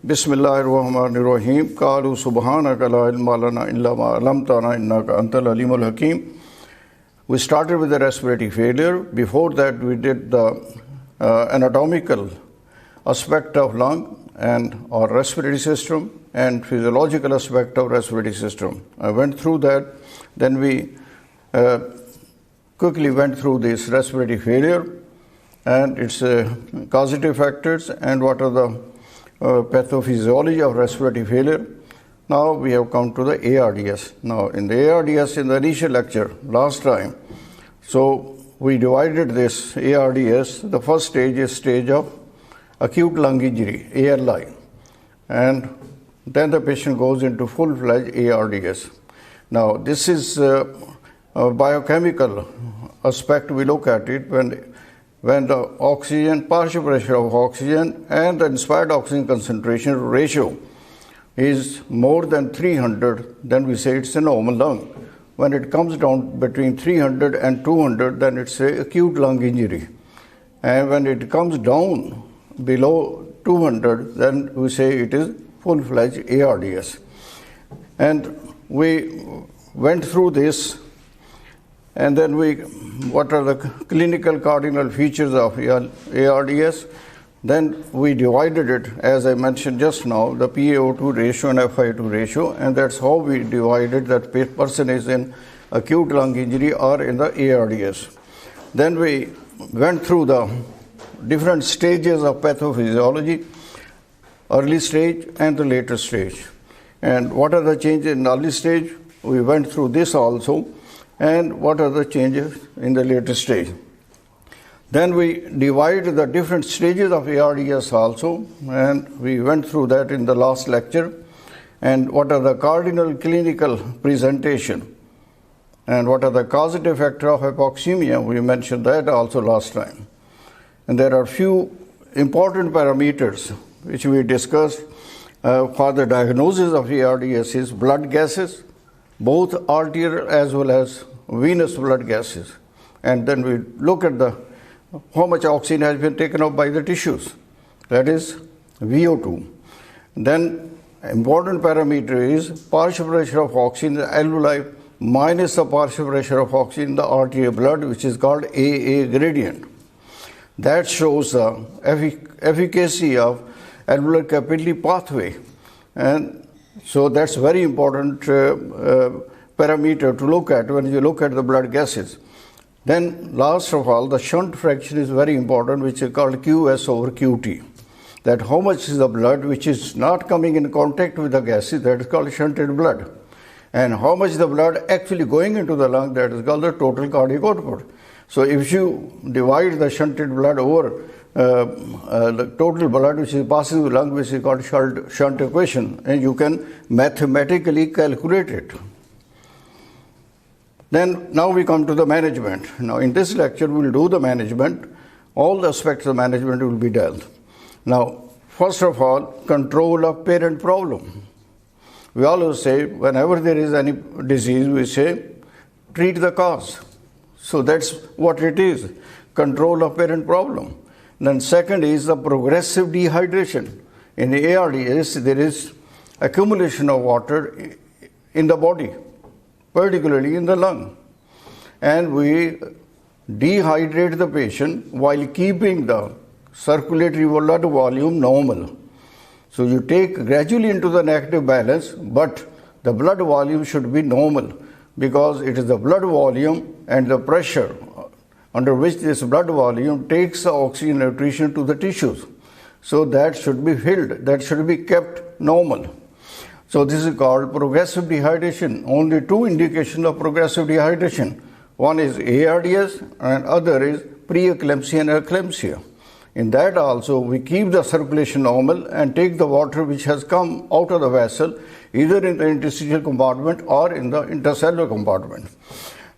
Bismillahirrahmanirrahim. Qalu subhanaka la ilma lana illa ma 'allamtana innaka antal alimul hakim. We started with the respiratory failure. Before that, we did the anatomical aspect of lung and our respiratory system and physiological aspect of respiratory system. I went through that. Then we quickly went through this respiratory failure and its causative factors and what are the pathophysiology of respiratory failure. Now we have come to the ARDS. Now in the ARDS, in the initial lecture last time, so we divided this ARDS. The first stage is stage of acute lung injury, ALI, and then the patient goes into full-fledged ARDS. Now this is a biochemical aspect. We look at it when the oxygen, partial pressure of oxygen and the inspired oxygen concentration ratio is more than 300, then we say it's a normal lung. When it comes down between 300 and 200, then it's an acute lung injury. And when it comes down below 200, then we say it is full-fledged ARDS. And we went through this. And then what are the clinical cardinal features of ARDS? Then we divided it, as I mentioned just now, the PaO2 ratio and FiO2 ratio, and that's how we divided that person is in acute lung injury or in the ARDS. Then we went through the different stages of pathophysiology, early stage and the later stage. And what are the changes in early stage? We went through this also. And what are the changes in the later stage. Then we divided the different stages of ARDS also, and we went through that in the last lecture. And what are the cardinal clinical presentation, and what are the causative factor of hypoxemia, we mentioned that also last time. And there are few important parameters which we discussed for the diagnosis of ARDS is blood gases, both arterial as well as venous blood gases. And then we look at how much oxygen has been taken up by the tissues, that is VO2. Then important parameter is partial pressure of oxygen in the alveoli minus the partial pressure of oxygen in the arterial blood, which is called AA gradient. That shows the efficacy of alveolar capillary pathway. And so that's very important parameter to look at when you look at the blood gases. Then last of all, the shunt fraction is very important, which is called QS over QT. That how much is the blood which is not coming in contact with the gases, that is called shunted blood. And how much the blood actually going into the lung, that is called the total cardiac output. So if you divide the shunted blood over the total blood which is passing through the lung, which is called shunt equation, and you can mathematically calculate it. Then now we come to the management. Now in this lecture we will do the management. All the aspects of management will be dealt. Now first of all, control of parent problem. We always say whenever there is any disease, we say treat the cause. So that's what it is, control of parent problem. Then second is the progressive dehydration. In the ARDS, there is accumulation of water in the body, particularly in the lung. And we dehydrate the patient while keeping the circulatory blood volume normal. So you take gradually into the negative balance, but the blood volume should be normal because it is the blood volume and the pressure under which this blood volume takes the oxygen nutrition to the tissues. So that should be filled, that should be kept normal. So this is called progressive dehydration. Only two indications of progressive dehydration. One is ARDS and other is preeclampsia and eclampsia. In that also we keep the circulation normal and take the water which has come out of the vessel either in the interstitial compartment or in the intercellular compartment.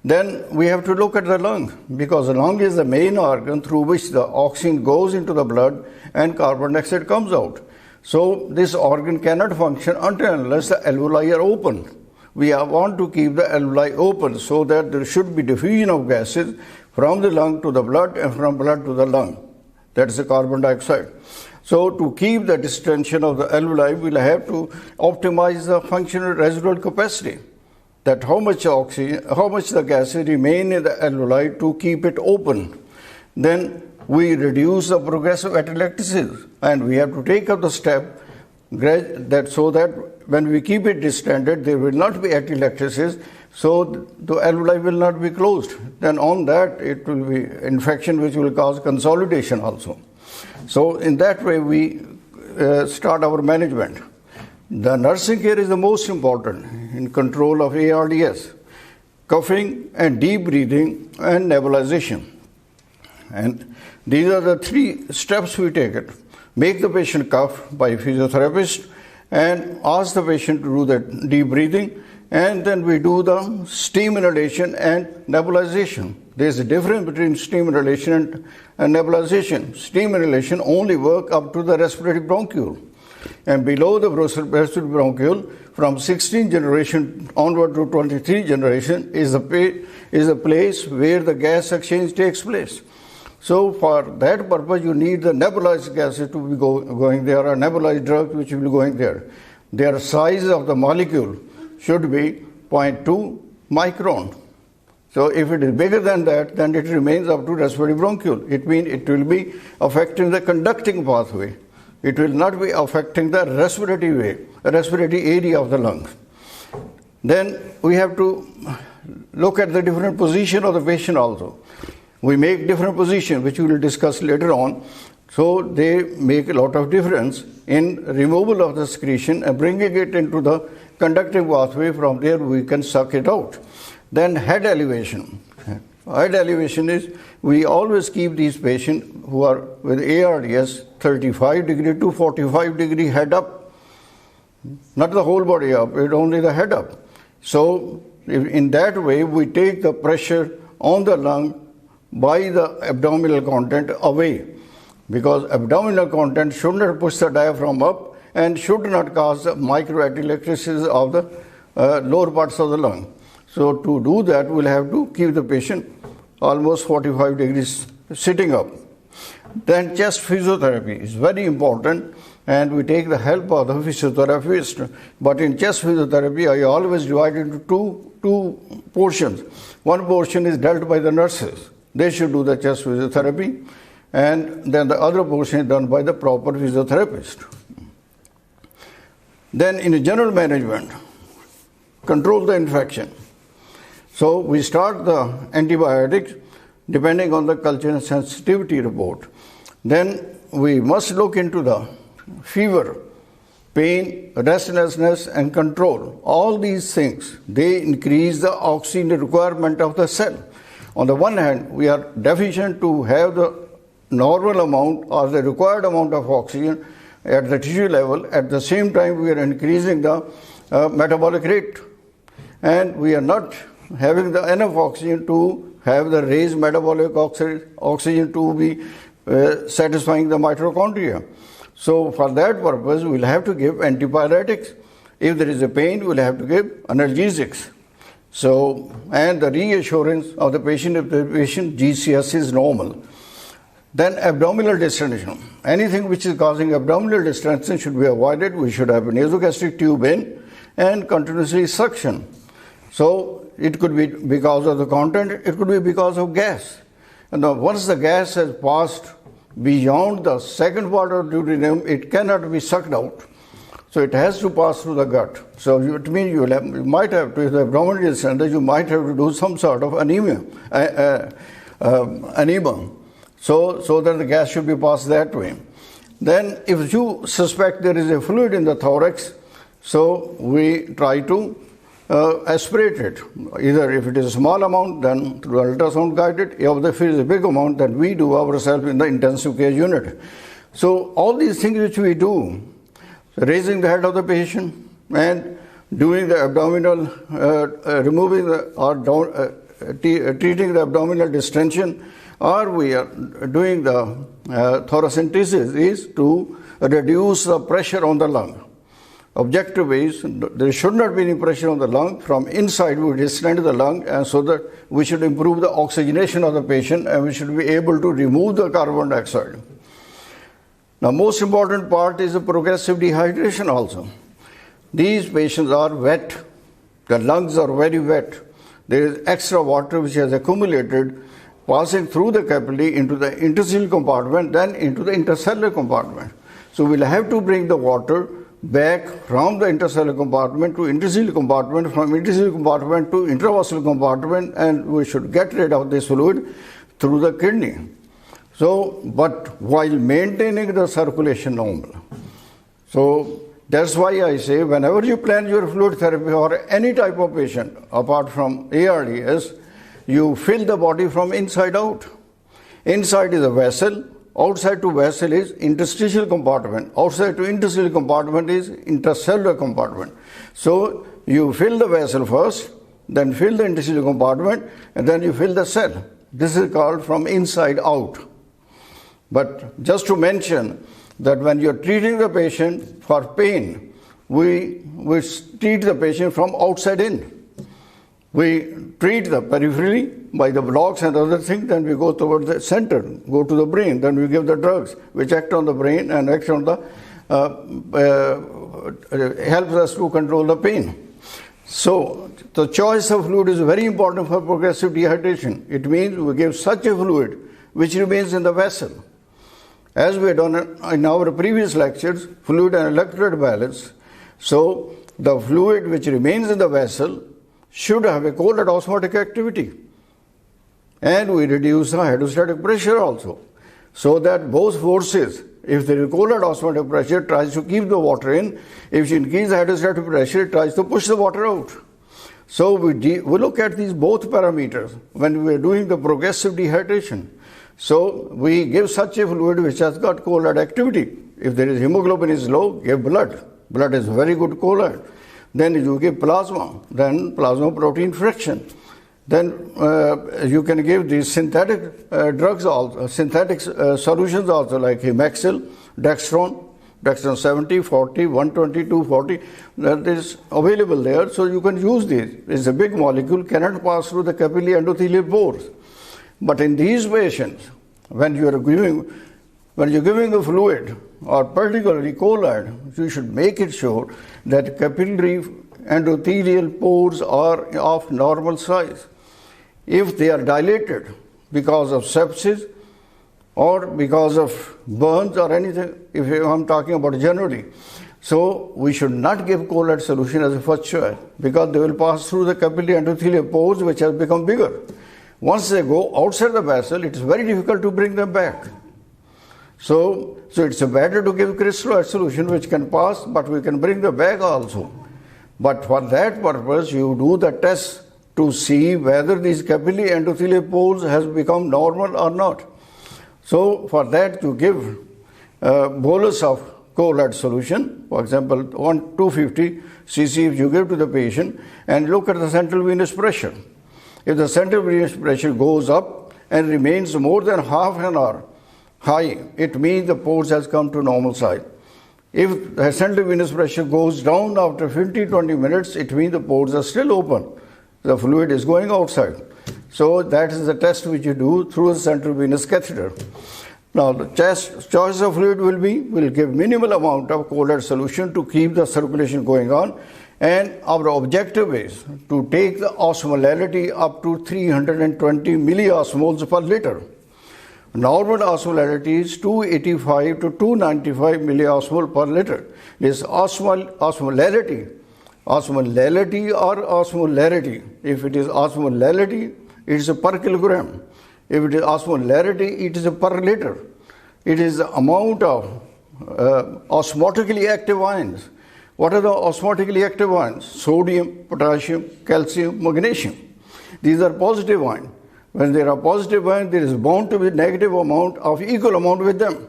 Then we have to look at the lung, because the lung is the main organ through which the oxygen goes into the blood and carbon dioxide comes out. So this organ cannot function until unless the alveoli are open. We want to keep the alveoli open so that there should be diffusion of gases from the lung to the blood and from blood to the lung. That is the carbon dioxide. So to keep the distension of the alveoli, we'll have to optimize the functional residual capacity. That how much oxygen, how much the gases remain in the alveoli to keep it open. Then we reduce the progressive atelectasis, and we have to take up the step that so that when we keep it distended, there will not be atelectasis, so the alveoli will not be closed. Then on that, it will be infection which will cause consolidation also. So in that way, we start our management. The nursing care is the most important in control of ARDS, coughing and deep breathing and nebulization. And these are the 3 steps we take it. Make the patient cough by physiotherapist and ask the patient to do the deep breathing, and then we do the steam inhalation and nebulization. There is a difference between steam inhalation and nebulization. Steam inhalation only works up to the respiratory bronchiole. And below the respiratory bronchiole, from 16 generation onward to 23 generation, is a place where the gas exchange takes place. So for that purpose, you need the nebulized gases to be going there, or nebulized drugs which will be going there. Their size of the molecule should be 0.2 micron. So if it is bigger than that, then it remains up to respiratory bronchiole. It means it will be affecting the conducting pathway. It will not be affecting the respiratory area of the lungs. Then we have to look at the different position of the patient also. We make different positions, which we will discuss later on. So they make a lot of difference in removal of the secretion and bringing it into the conducting pathway. From there we can suck it out. Then head elevation. Head elevation is, we always keep these patients who are with ARDS 35 degree to 45 degree head up. Not the whole body up, it's only the head up. So in that way we take the pressure on the lung by the abdominal content away, because abdominal content should not push the diaphragm up and should not cause microatelectasis of the lower parts of the lung. So to do that, we'll have to keep the patient almost 45 degrees sitting up. Then chest physiotherapy is very important, and we take the help of the physiotherapist. But in chest physiotherapy, I always divide it into two portions. One portion is dealt by the nurses. They should do the chest physiotherapy, and then the other portion is done by the proper physiotherapist. Then in the general management, control the infection. So we start the antibiotics depending on the culture sensitivity report. Then we must look into the fever, pain, restlessness, and control. All these things, they increase the oxygen requirement of the cell. On the one hand, we are deficient to have the normal amount or the required amount of oxygen at the tissue level. At the same time, we are increasing the metabolic rate. And we are not having the enough oxygen to have the raised metabolic oxygen to be satisfying the mitochondria. So for that purpose, we'll have to give antipyretics. If there is a pain, we'll have to give analgesics. So, and the reassurance of the patient if the patient GCS is normal. Then abdominal distension. Anything which is causing abdominal distension should be avoided. We should have a nasogastric tube in and continuously suction. So it could be because of the content, it could be because of gas. And once the gas has passed beyond the second part of the duodenum, it cannot be sucked out. So it has to pass through the gut. So it means you might have to, if the abdominal distension, you might have to do some sort of anemia, so that the gas should be passed that way. Then if you suspect there is a fluid in the thorax, so we try to aspirate it. Either if it is a small amount, then through ultrasound guided. If it is a big amount, then we do ourselves in the intensive care unit. So all these things which we do, raising the head of the patient and doing the abdominal, removing the, or treating the abdominal distension, or we are doing the thoracentesis, is to reduce the pressure on the lung. Objective is there should not be any pressure on the lung. From inside we distend the lung, and so that we should improve the oxygenation of the patient, and we should be able to remove the carbon dioxide. Now, most important part is the progressive dehydration also. These patients are wet. The lungs are very wet. There is extra water which has accumulated, passing through the capillary into the interstitial compartment, then into the intercellular compartment. So we'll have to bring the water back from the intercellular compartment to interstitial compartment, from interstitial compartment to intravascular compartment, and we should get rid of this fluid through the kidney. So, but while maintaining the circulation normal. So that's why I say whenever you plan your fluid therapy for any type of patient, apart from ARDS, you fill the body from inside out. Inside is a vessel, outside to vessel is interstitial compartment, outside to interstitial compartment is intercellular compartment. So you fill the vessel first, then fill the interstitial compartment, and then you fill the cell. This is called from inside out. But just to mention that when you're treating the patient for pain, we treat the patient from outside in. We treat the periphery by the blocks and other things, then we go towards the center, go to the brain, then we give the drugs which act on the brain and act on the, helps us to control the pain. So the choice of fluid is very important for progressive dehydration. It means we give such a fluid which remains in the vessel. As we have done in our previous lectures, fluid and electrolyte balance. So the fluid which remains in the vessel should have a cold osmotic activity. And we reduce the hydrostatic pressure also. So that both forces, if there is cold osmotic pressure, tries to keep the water in. If you increase the hydrostatic pressure, it tries to push the water out. So we look at these both parameters when we are doing the progressive dehydration. So we give such a fluid which has got colloid activity. If there is hemoglobin is low, give blood. Blood is very good colloid. Then you give plasma, then plasma protein fraction. Then you can give these synthetic drugs also, synthetic solutions also like Hemexil, dextron 70, 40, 120, 240, that is available there. So you can use these. It's a big molecule, cannot pass through the capillary endothelial pores. But in these patients, when you're giving a fluid, or particularly colloid, you should make it sure that capillary endothelial pores are of normal size. If they are dilated because of sepsis or because of burns or anything, if I'm talking about generally, so we should not give colloid solution as a first choice because they will pass through the capillary endothelial pores which have become bigger. Once they go outside the vessel, it is very difficult to bring them back. So it's better to give crystalloid solution which can pass, but we can bring them back also. But for that purpose, you do the test to see whether these capillary endothelial pores has become normal or not. So for that, you give a bolus of colloid solution, for example, 250 cc if you give to the patient, and look at the central venous pressure. If the central venous pressure goes up and remains more than half an hour high, it means the pores has come to normal size. If the central venous pressure goes down after 15-20 minutes, it means the pores are still open. The fluid is going outside. So that is the test which you do through the central venous catheter. Now the choice of fluid will give minimal amount of colloid solution to keep the circulation going on. And our objective is to take the osmolality up to 320 milliosmoles per liter. Normal osmolality is 285 to 295 milliosmol per liter. This osmolality or osmolarity. If it is osmolality, it is per kilogram. If it is osmolarity, it is per liter. It is the amount of osmotically active ions. What are the osmotically active ions? Sodium, potassium, calcium, magnesium. These are positive ions. When there are positive ions, there is bound to be negative amount of equal amount with them.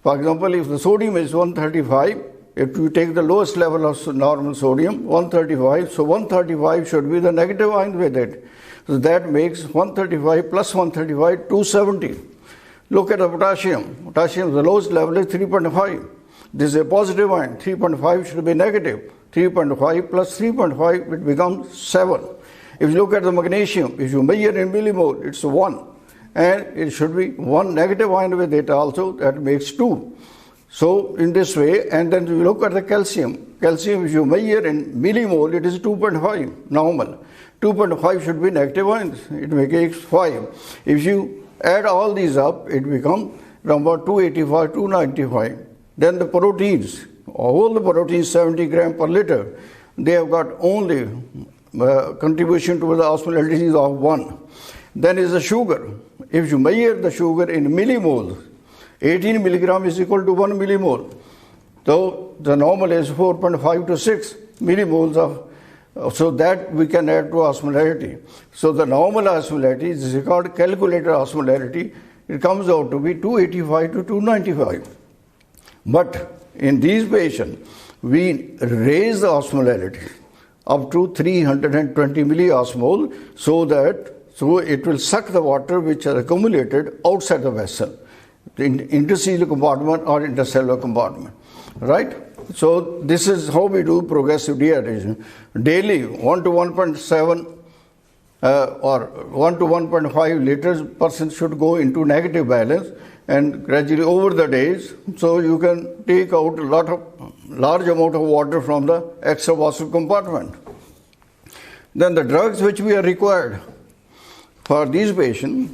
For example, if the sodium is 135, if you take the lowest level of normal sodium, 135, so 135 should be the negative ion with it. So that makes 135 plus 135, 270. Look at the potassium. Potassium, the lowest level is 3.5. This is a positive ion. 3.5 should be negative. 3.5 plus 3.5, it becomes 7. If you look at the magnesium, if you measure in millimole, it's 1. And it should be 1 negative ion with it also, that makes 2. So in this way, and then you look at the calcium. Calcium, if you measure in millimole, it is 2.5 normal. 2.5 should be negative 1. It makes 5. If you add all these up, it becomes from about 285 to 295. Then the proteins, all the proteins 70 grams per liter, they have got only contribution to the osmolality of 1. Then is the sugar. If you measure the sugar in millimoles, 18 milligram is equal to 1 millimole. So the normal is 4.5 to 6 millimoles of, so that we can add to osmolarity. So the normal osmolarity is called calculated osmolarity. It comes out to be 285 to 295. But in these patients, we raise the osmolarity up to 320 milliosmol so it will suck the water which are accumulated outside the vessel, in intercellular compartment or intercellular compartment, right? So this is how we do progressive dehydration. Daily 1 to 1.7 or 1 to 1.5 liters person should go into negative balance, and gradually over the days, so you can take out large amount of water from the extravascular compartment. Then the drugs which we are required for these patients,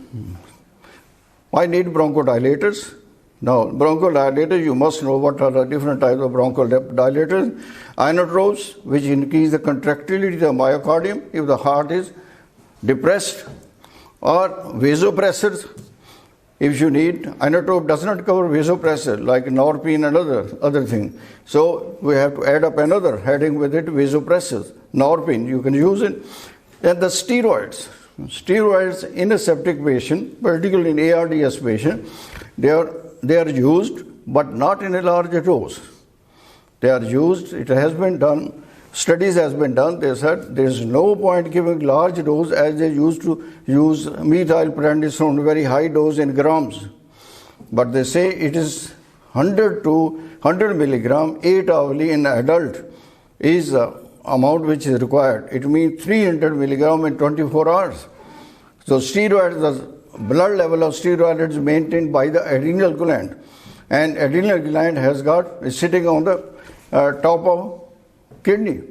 I need bronchodilators. Now, bronchodilators, you must know what are the different types of bronchodilators. Inotropes, which increase the contractility of the myocardium if the heart is depressed, or vasopressors. If you need, inotrope does not cover vasopressor like norepinephrine and other things. So we have to add up another heading with it, vasopressors. Norepinephrine, you can use it. And the steroids. Steroids in a septic patient, particularly in ARDS patient, they are used, but not in a large dose. They are used, it has been done, studies has been done, they said there is no point giving large dose as they used to use methylprednisolone, very high dose in grams. But they say it is 100 to 100 milligram 8 hourly in adult is the amount which is required. It means 300 milligram in 24 hours. So steroids, the blood level of steroids is maintained by the adrenal gland, and adrenal gland is sitting on the top of kidney.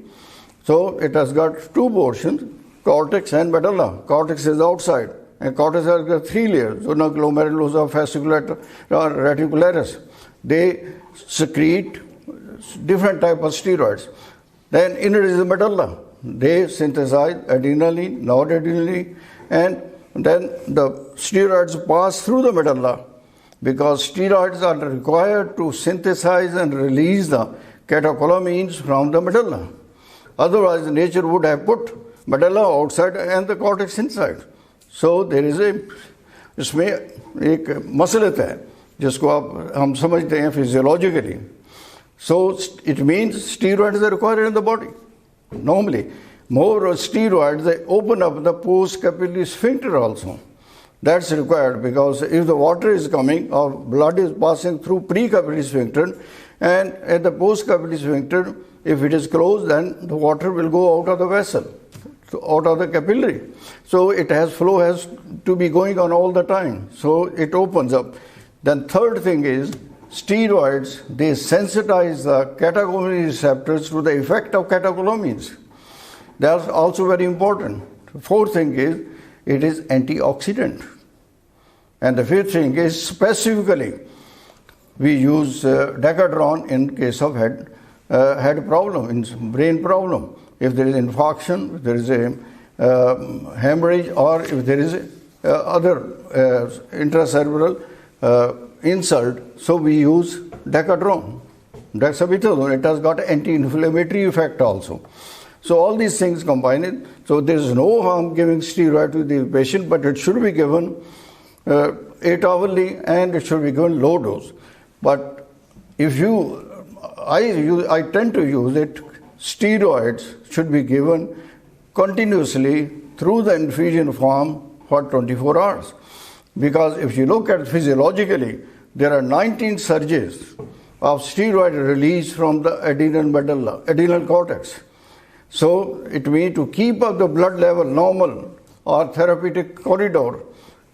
So it has got two portions, cortex and medulla. Cortex is outside, and cortex has got 3 layers, zona glomerulosa, fasciculata, reticularis. They secrete different type of steroids. Then inner is the medulla. They synthesize adrenally, noradrenally, and then the steroids pass through the medulla, because steroids are required to synthesize and release the catecholamines from the medulla. Otherwise, nature would have put medulla outside and the cortex inside. So there is इसमें एक मसलत है जिसको हम समझते हैं physiologically. So it means steroids are required in the body. Normally, more steroids, they open up the post-capillary sphincter also. That's required, because if the water is coming or blood is passing through pre-capillary sphincter, and at the post-capillary sphincter, if it is closed, then the water will go out of the vessel, out of the capillary. So flow has to be going on all the time. So it opens up. Then third thing is, steroids, they sensitize the catecholamine receptors to the effect of catecholamines. That's also very important. The fourth thing is, it is antioxidant. And the fifth thing is, specifically, we use Decadron in case of head problem, in brain problem. If there is infarction, if there is a hemorrhage, or if there is other intracerebral insult, so we use Decadron. Dexamethasone, it has got anti-inflammatory effect also. So all these things combined, so there is no harm giving steroid to the patient, but it should be given 8 hourly, and it should be given low dose. But if I tend to use it, steroids should be given continuously through the infusion form for 24 hours. Because if you look at physiologically, there are 19 surges of steroid release from the adrenal cortex. So it means to keep up the blood level normal or therapeutic corridor,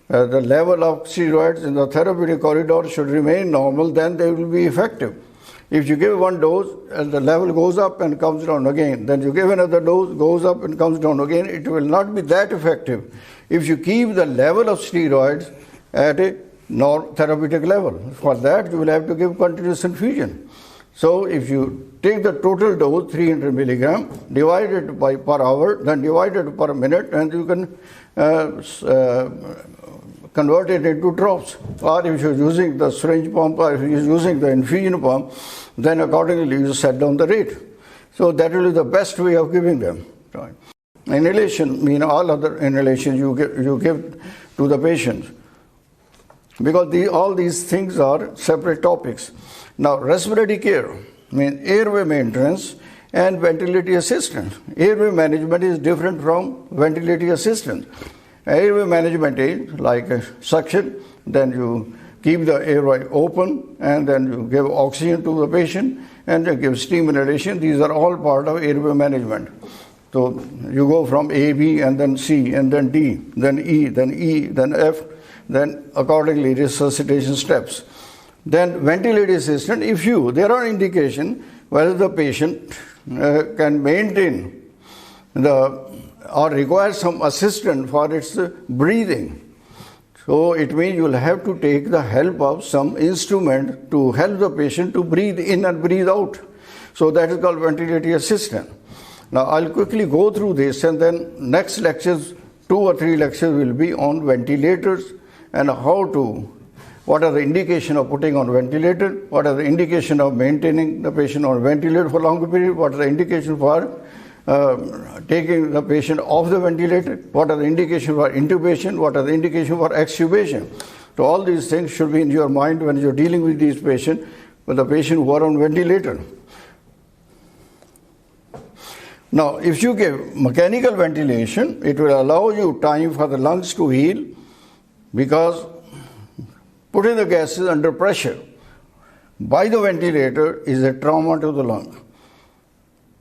the level of steroids in the therapeutic corridor should remain normal, then they will be effective. If you give one dose and the level goes up and comes down again, then you give another dose, goes up and comes down again, it will not be that effective if you keep the level of steroids at a therapeutic level. For that, you will have to give continuous infusion. So if you take the total dose, 300 milligram, divide it by per hour, then divide it per minute, and you can convert it into drops. Or if you're using the syringe pump, or if you're using the infusion pump, then accordingly you set down the rate. So that will be the best way of giving them. Right. Inhalation means all other inhalations you give to the patients, because all these things are separate topics. Now, respiratory care means airway maintenance and ventilatory assistance. Airway management is different from ventilatory assistance. Airway management is like a suction, then you keep the airway open, and then you give oxygen to the patient, and you give steam inhalation. These are all part of airway management. So you go from A, B, and then C, and then D, then E, then F, then accordingly resuscitation steps. Then ventilatory assistance, there are indications whether the patient can maintain or require some assistance for its breathing. So it means you will have to take the help of some instrument to help the patient to breathe in and breathe out. So that is called ventilatory assistance. Now I'll quickly go through this, and then next lectures, 2 or 3 lectures will be on ventilators and what are the indications of putting on ventilator, what are the indications of maintaining the patient on ventilator for longer period, what are the indications for taking the patient off the ventilator, what are the indications for intubation, what are the indications for extubation. So all these things should be in your mind when you're dealing with these patients, with the patient who are on ventilator. Now, if you give mechanical ventilation, it will allow you time for the lungs to heal, because putting the gases under pressure by the ventilator is a trauma to the lung.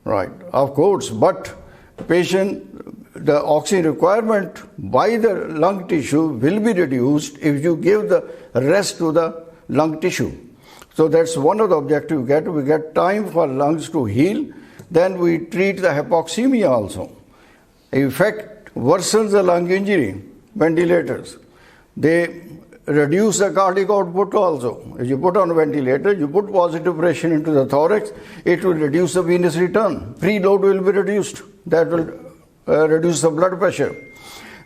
Right, of course, but the oxygen requirement by the lung tissue will be reduced if you give the rest to the lung tissue. So that's one of the objectives we get. We get time for lungs to heal. Then we treat the hypoxemia also. In fact, worsens the lung injury. Ventilators, they reduce the cardiac output also. If you put on a ventilator, you put positive pressure into the thorax, it will reduce the venous return. Preload will be reduced. That will reduce the blood pressure.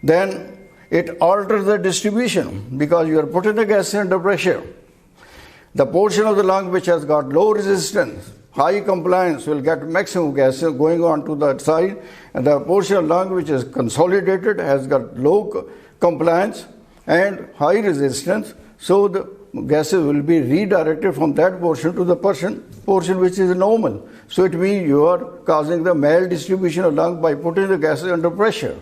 Then it alters the distribution, because you are putting the gas under pressure. The portion of the lung which has got low resistance, high compliance, will get maximum gas going on to the side, and the portion of lung which is consolidated has got low compliance and high resistance, so the gases will be redirected from that portion to the portion which is normal. So it means you are causing the maldistribution of lung by putting the gases under pressure.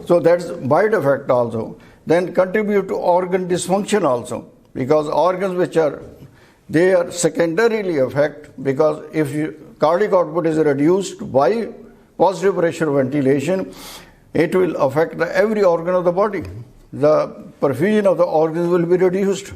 So that's by effect also. Then contribute to organ dysfunction also, because organs they are secondarily affected, because if cardiac output is reduced by positive pressure ventilation, it will affect every organ of the body. The perfusion of the organs will be reduced.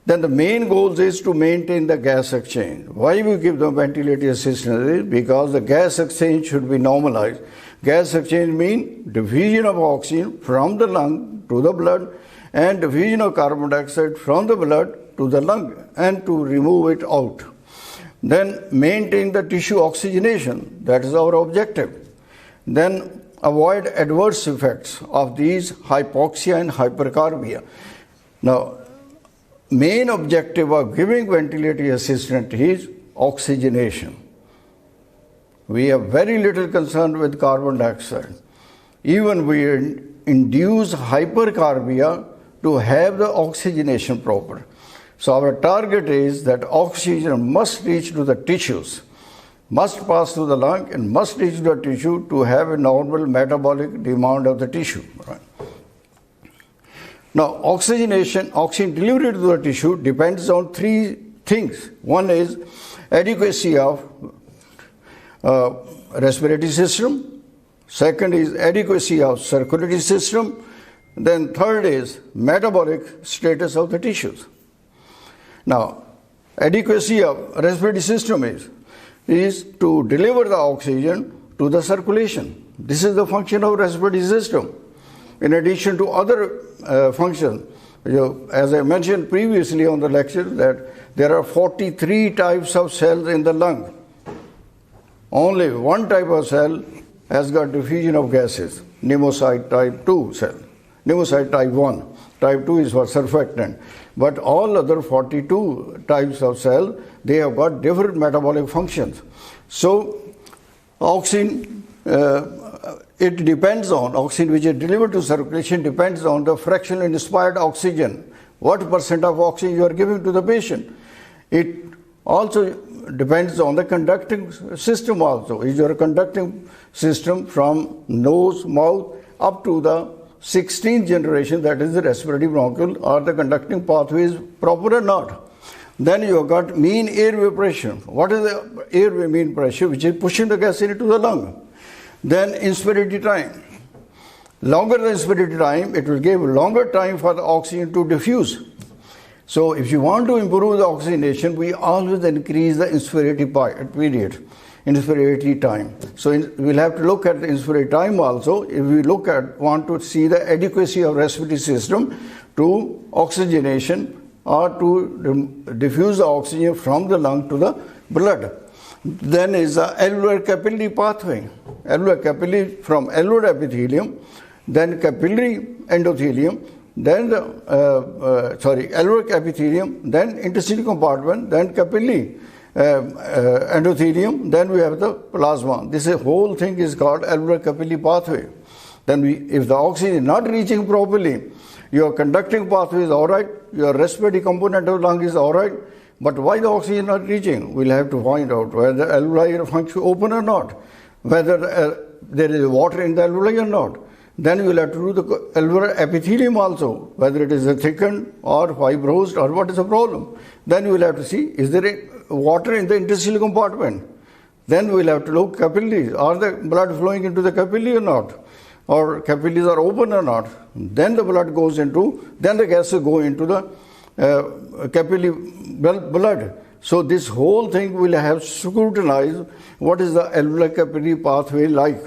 Then the main goal is to maintain the gas exchange. Why we give them ventilator assistance is because the gas exchange should be normalized. Gas exchange means diffusion of oxygen from the lung to the blood, and diffusion of carbon dioxide from the blood to the lung, and to remove it out. Then maintain the tissue oxygenation. That is our objective. Then avoid adverse effects of these hypoxia and hypercarbia. Now, main objective of giving ventilatory assistance is oxygenation. We have very little concern with carbon dioxide. Even we induce hypercarbia to have the oxygenation proper. So our target is that oxygen must reach to the tissues, must pass through the lung, and must reach the tissue to have a normal metabolic demand of the tissue. Right? Now, oxygen delivery to the tissue depends on 3 things. One is adequacy of respiratory system. Second is adequacy of circulatory system. Then third is metabolic status of the tissues. Now, adequacy of respiratory system is to deliver the oxygen to the circulation. This is the function of respiratory system. In addition to other functions, as I mentioned previously on the lecture, that there are 43 types of cells in the lung. Only one type of cell has got diffusion of gases, pneumocyte type 2 cell. Pneumocyte type 1. Type 2 is for surfactant. But all other 42 types of cells, they have got different metabolic functions. So, oxygen, it depends on, oxygen which is delivered to circulation depends on the fractional inspired oxygen. What percent of oxygen you are giving to the patient. It also depends on the conducting system also. Is your conducting system from nose, mouth up to the 16th generation, that is the respiratory bronchial, or the conducting pathway is proper or not. Then you have got mean airway pressure. What is the airway mean pressure? Which is pushing the gas into the lung. Then inspiratory time. Longer the inspiratory time, it will give longer time for the oxygen to diffuse. So if you want to improve the oxygenation, we always increase the inspiratory period, inspiratory time. So we'll have to look at the inspiratory time also. If we want to see the adequacy of respiratory system to oxygenation or to diffuse the oxygen from the lung to the blood. Then is the alveolar capillary pathway. Alveolar capillary from alveolar epithelium, then capillary endothelium, then alveolar epithelium, then interstitial compartment, then capillary endothelium, then we have the plasma. This whole thing is called alveolar capillary pathway. Then if the oxygen is not reaching properly, your conducting pathway is all right, your respiratory component of lung is all right, but why the oxygen is not reaching? We'll have to find out whether the alveoli function open or not, whether there is water in the alveoli or not. Then we'll have to do the alveolar epithelium also, whether it is thickened or fibrosed or what is the problem. Then we'll have to see, is there water in the interstitial compartment? Then we'll have to look capillaries. Are the blood flowing into the capillary or not? Or capillaries are open or not? Then the blood goes into, then the gases go into the capillary blood. So this whole thing will have scrutinized what is the alveolar capillary pathway like.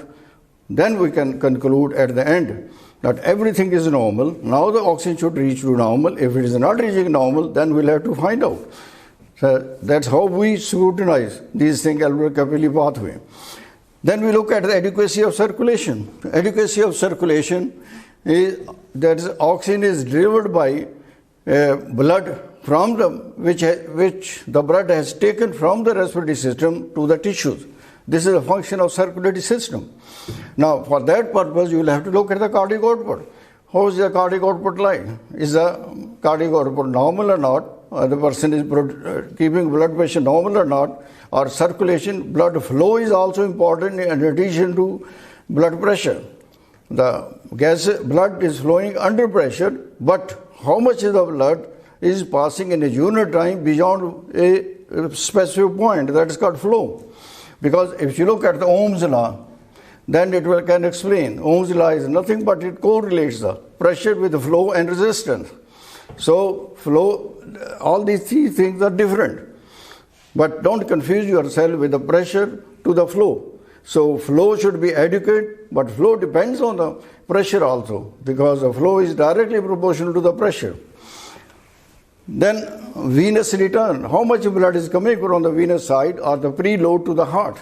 Then we can conclude at the end that everything is normal. Now the oxygen should reach to normal. If it is not reaching normal, then we'll have to find out. So that's how we scrutinize these things, alveolar capillary pathway. Then we look at the adequacy of circulation. Adequacy of circulation is that oxygen is delivered by blood from which the blood has taken from the respiratory system to the tissues. This is a function of circulatory system. Now, for that purpose, you will have to look at the cardiac output. How is the cardiac output like? Is the cardiac output normal or not? Or the person is keeping blood pressure normal or not? Or circulation, blood flow is also important in addition to blood pressure. The blood is flowing under pressure, but how much of the blood is passing in a unit time beyond a specific point? That is called flow. Because if you look at the Ohm's law, then it can explain. Ohm's law is nothing but it correlates the pressure with the flow and resistance. So flow, all these three things are different. But don't confuse yourself with the pressure to the flow. So flow should be adequate, but flow depends on the pressure also, because the flow is directly proportional to the pressure. Then venous return, how much blood is coming from the venous side or the preload to the heart.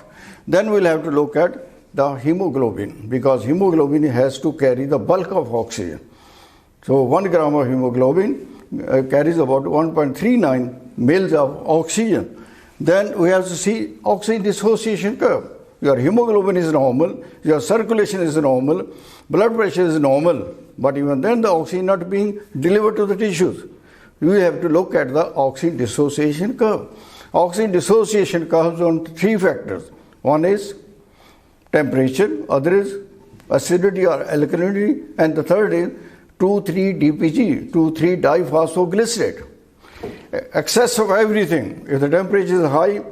Then we'll have to look at the hemoglobin, because hemoglobin has to carry the bulk of oxygen. So 1 gram of hemoglobin carries about 1.39 mils of oxygen. Then we have to see oxygen dissociation curve. Your hemoglobin is normal, your circulation is normal, blood pressure is normal, but even then the oxygen not being delivered to the tissues. We have to look at the oxygen dissociation curve. Oxygen dissociation comes on three factors. One is temperature, other is acidity or alkalinity, and the third is 2,3-DPG, 2,3-diphosphoglycerate. Excess of everything. If the temperature is high,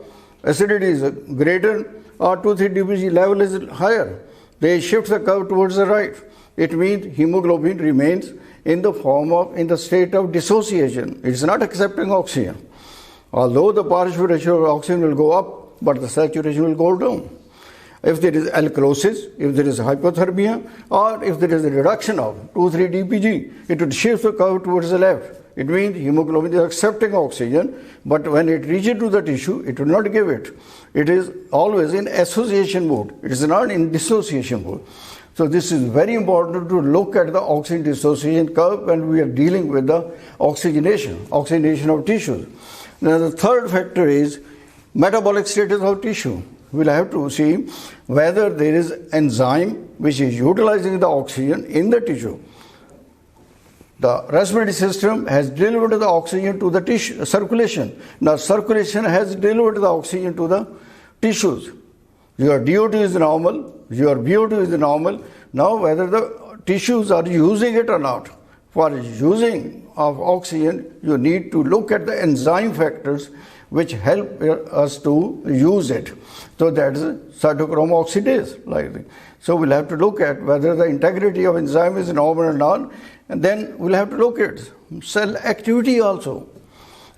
acidity is greater, or 2,3-DPG level is higher, they shift the curve towards the right. it means hemoglobin remains in the state of dissociation. It's not accepting oxygen. Although the partial ratio of oxygen will go up, but the saturation will go down. If there is alkalosis, if there is hypothermia, or if there is a reduction of 2-3 dpg, it would shift the curve towards the left. It means hemoglobin is accepting oxygen, but when it reaches to the tissue, it will not give it. It is always in association mode. It is not in dissociation mode. So this is very important to look at the oxygen dissociation curve when we are dealing with the oxygenation of tissues. Now the third factor is metabolic status of tissue. We'll have to see whether there is enzyme which is utilizing the oxygen in the tissue. The respiratory system has delivered the oxygen to the tissue circulation. Now circulation has delivered the oxygen to the tissues. Your DO2 is normal, your VO2 is normal. Now whether the tissues are using it or not. For using of oxygen, you need to look at the enzyme factors which help us to use it. So that is cytochrome oxidase. So we'll have to look at whether the integrity of enzyme is normal or not, and then we'll have to look at cell activity also.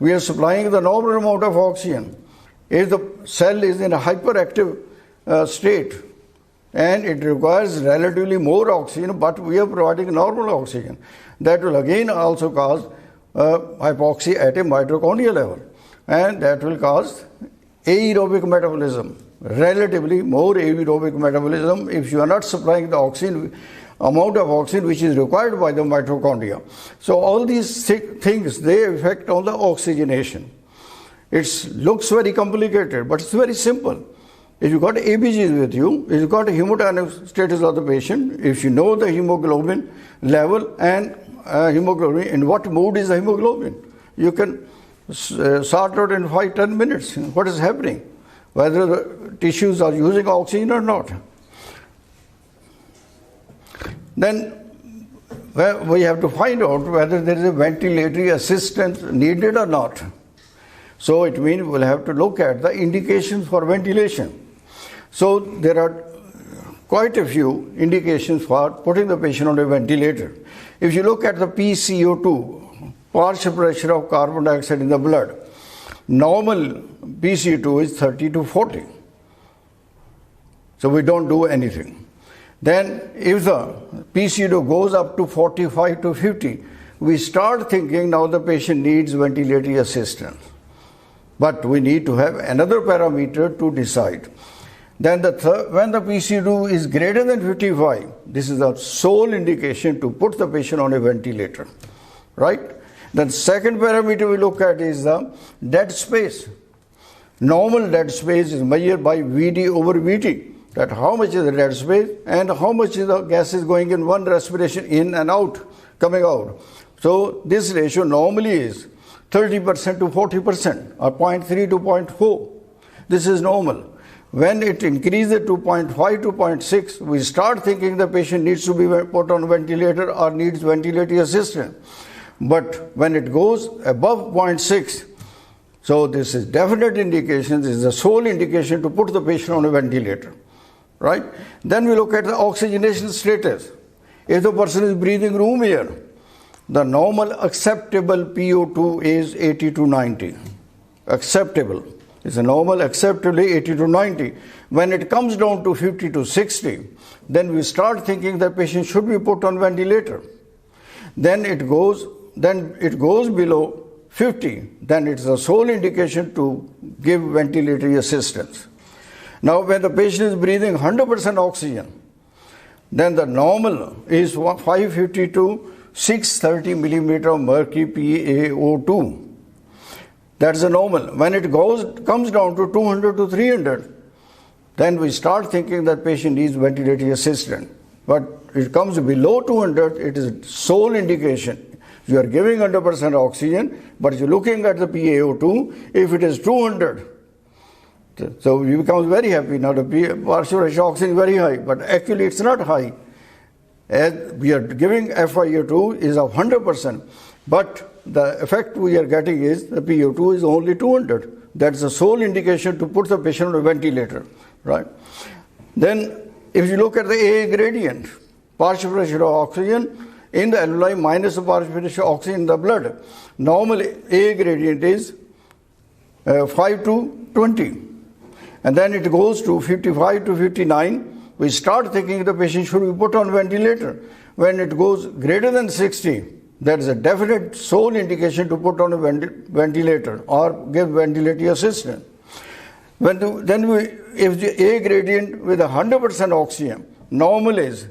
We are supplying the normal amount of oxygen. If the cell is in a hyperactive state and it requires relatively more oxygen, but we are providing normal oxygen, that will again also cause hypoxia at a mitochondrial level, and that will cause aerobic metabolism, relatively more aerobic metabolism if you are not supplying the oxygen, amount of oxygen which is required by the mitochondria. So all these things, they affect on the oxygenation. It looks very complicated, but it's very simple. If you got ABGs with you, if you got a hemodynamic status of the patient, if you know the hemoglobin level and hemoglobin, in what mood is the hemoglobin, you can sort out in 5-10 minutes what is happening, whether the tissues are using oxygen or not. Then we have to find out whether there is a ventilatory assistance needed or not. So it means we'll have to look at the indications for ventilation. So there are quite a few indications for putting the patient on a ventilator. If you look at the PCO2, partial pressure of carbon dioxide in the blood, normal PCO2 is 30 to 40. So we don't do anything. Then if the PCO2 goes up to 45 to 50, we start thinking now the patient needs ventilatory assistance. But we need to have another parameter to decide. Then when the PCO2 is greater than 55, this is the sole indication to put the patient on a ventilator, right? Then second parameter we look at is the dead space. Normal dead space is measured by VD over VT, that how much is the dead space and how much is the gases going in one respiration in and out, coming out. So this ratio normally is 30% to 40% or 0.3 to 0.4. This is normal. When it increases to 0.5 to 0.6, we start thinking the patient needs to be put on ventilator or needs ventilatory assistance. But when it goes above 0.6, so this is definite indication, this is the sole indication to put the patient on a ventilator, right? Then we look at the oxygenation status. If the person is breathing room air, the normal acceptable PO2 is 80 to 90. Acceptable. It's a normal acceptably 80 to 90. When it comes down to 50 to 60, then we start thinking the patient should be put on ventilator. Then it goes below 50, then it's the sole indication to give ventilatory assistance. Now when the patient is breathing 100% oxygen, then the normal is 550 to 630 millimeter of mercury PaO2. That's the normal. When it comes down to 200 to 300, then we start thinking that patient needs ventilatory assistance. But it comes below 200, it is sole indication. You are giving 100% oxygen, but you're looking at the PaO2, if it is 200, so you become very happy. Now the partial ratio oxygen is very high, but actually it's not high. As we are giving FiO2 is of 100%, but the effect we are getting is the PO2 is only 200. That's the sole indication to put the patient on a ventilator, right? Then if you look at the AA gradient, partial pressure of oxygen in the alveoli minus the partial pressure of oxygen in the blood. Normally A gradient is 5 to 20. And then it goes to 55 to 59. We start thinking the patient should be put on ventilator. When it goes greater than 60, there is a definite sole indication to put on a ventilator or give ventilator assistance. If the A gradient with 100% oxygen, normal is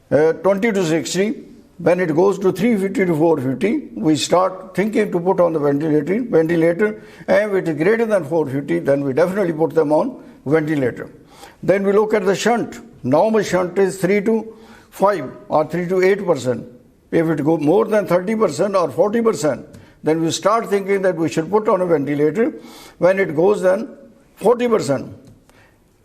20 to 60. When it goes to 350 to 450, we start thinking to put on the ventilator, and if it is greater than 450, then we definitely put them on ventilator. Then we look at the shunt. Normal shunt is 3 to 5 or 3 to 8%. If it goes more than 30% or 40%, then we start thinking that we should put on a ventilator. When it goes then 40%,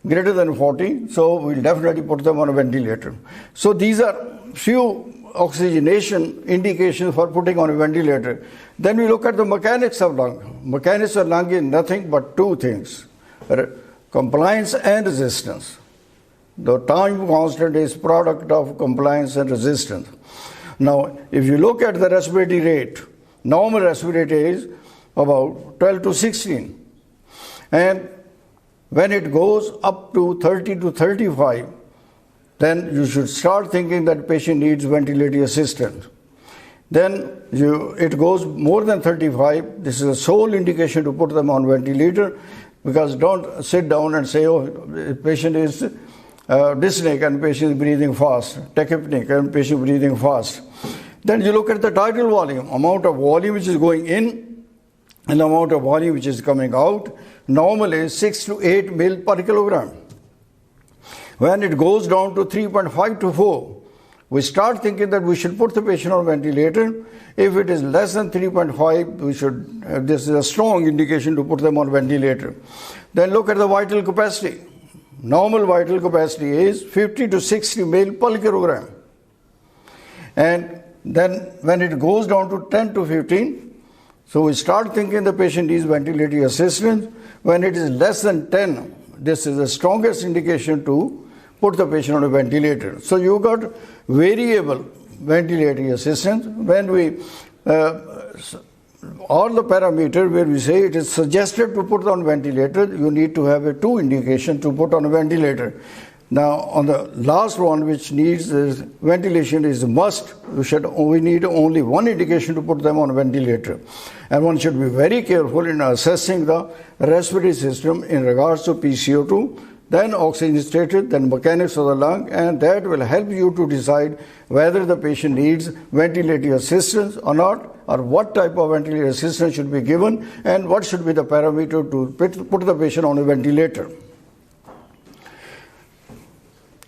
greater than 40, so we'll definitely put them on a ventilator. So these are few oxygenation indications for putting on a ventilator. Then we look at the mechanics of lung. Mechanics of lung is nothing but two things: compliance and resistance. The time constant is product of compliance and resistance. Now, if you look at the respiratory rate, normal respiratory rate is about 12 to 16. And when it goes up to 30 to 35, then you should start thinking that patient needs ventilator assistance. Then it goes more than 35. This is a sole indication to put them on ventilator, because don't sit down and say, oh, the patient is dyspneic and patient is breathing fast, tachypneic and patient breathing fast. Then you look at the tidal volume, amount of volume which is going in and the amount of volume which is coming out. Normally 6 to 8 mil per kilogram. When it goes down to 3.5 to 4, we start thinking that we should put the patient on ventilator. If it is less than 3.5, this is a strong indication to put them on ventilator. Then look at the vital capacity. Normal vital capacity is 50 to 60 mil per kilogram. And then when it goes down to 10 to 15, so we start thinking the patient needs ventilator assistance. When it is less than 10, this is the strongest indication to put the patient on a ventilator. So you got variable ventilator assistance. When we all the parameters where we say it is suggested to put on ventilator, you need to have a 2 indication to put on a ventilator. Now on the last one, which needs ventilation is a must, we need only 1 indication to put them on a ventilator. And one should be very careful in assessing the respiratory system in regards to PCO2, then oxygen status, then mechanics of the lung, and that will help you to decide whether the patient needs ventilator assistance or not, or what type of ventilator assistance should be given, and what should be the parameter to put the patient on a ventilator.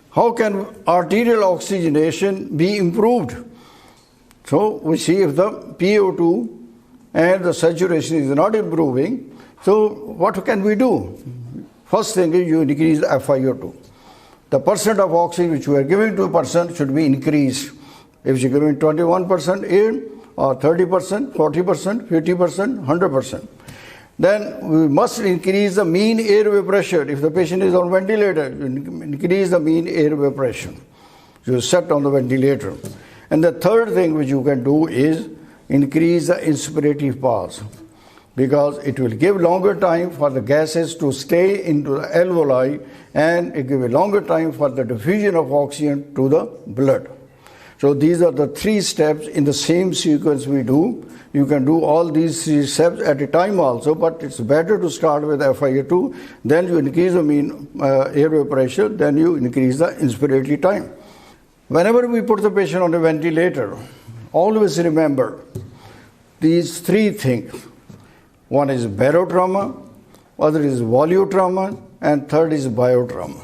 How can arterial oxygenation be improved? So we see if the PO2 and the saturation is not improving, so what can we do? First thing is you increase the FiO2. The percent of oxygen which we are giving to a person should be increased. If you are giving 21% air, or 30%, 40%, 50%, 100%. Then we must increase the mean airway pressure. If the patient is on ventilator, you increase the mean airway pressure. You set on the ventilator. And the third thing which you can do is increase the inspirative pause, because it will give longer time for the gases to stay into the alveoli, and it gives a longer time for the diffusion of oxygen to the blood. So these are the 3 steps in the same sequence we do. You can do all these 3 steps at a time also, but it's better to start with FiO2, then you increase the mean airway pressure, then you increase the inspiratory time. Whenever we put the patient on a ventilator, always remember these 3 things. One is barotrauma, other is volutrauma, and third is biotrauma.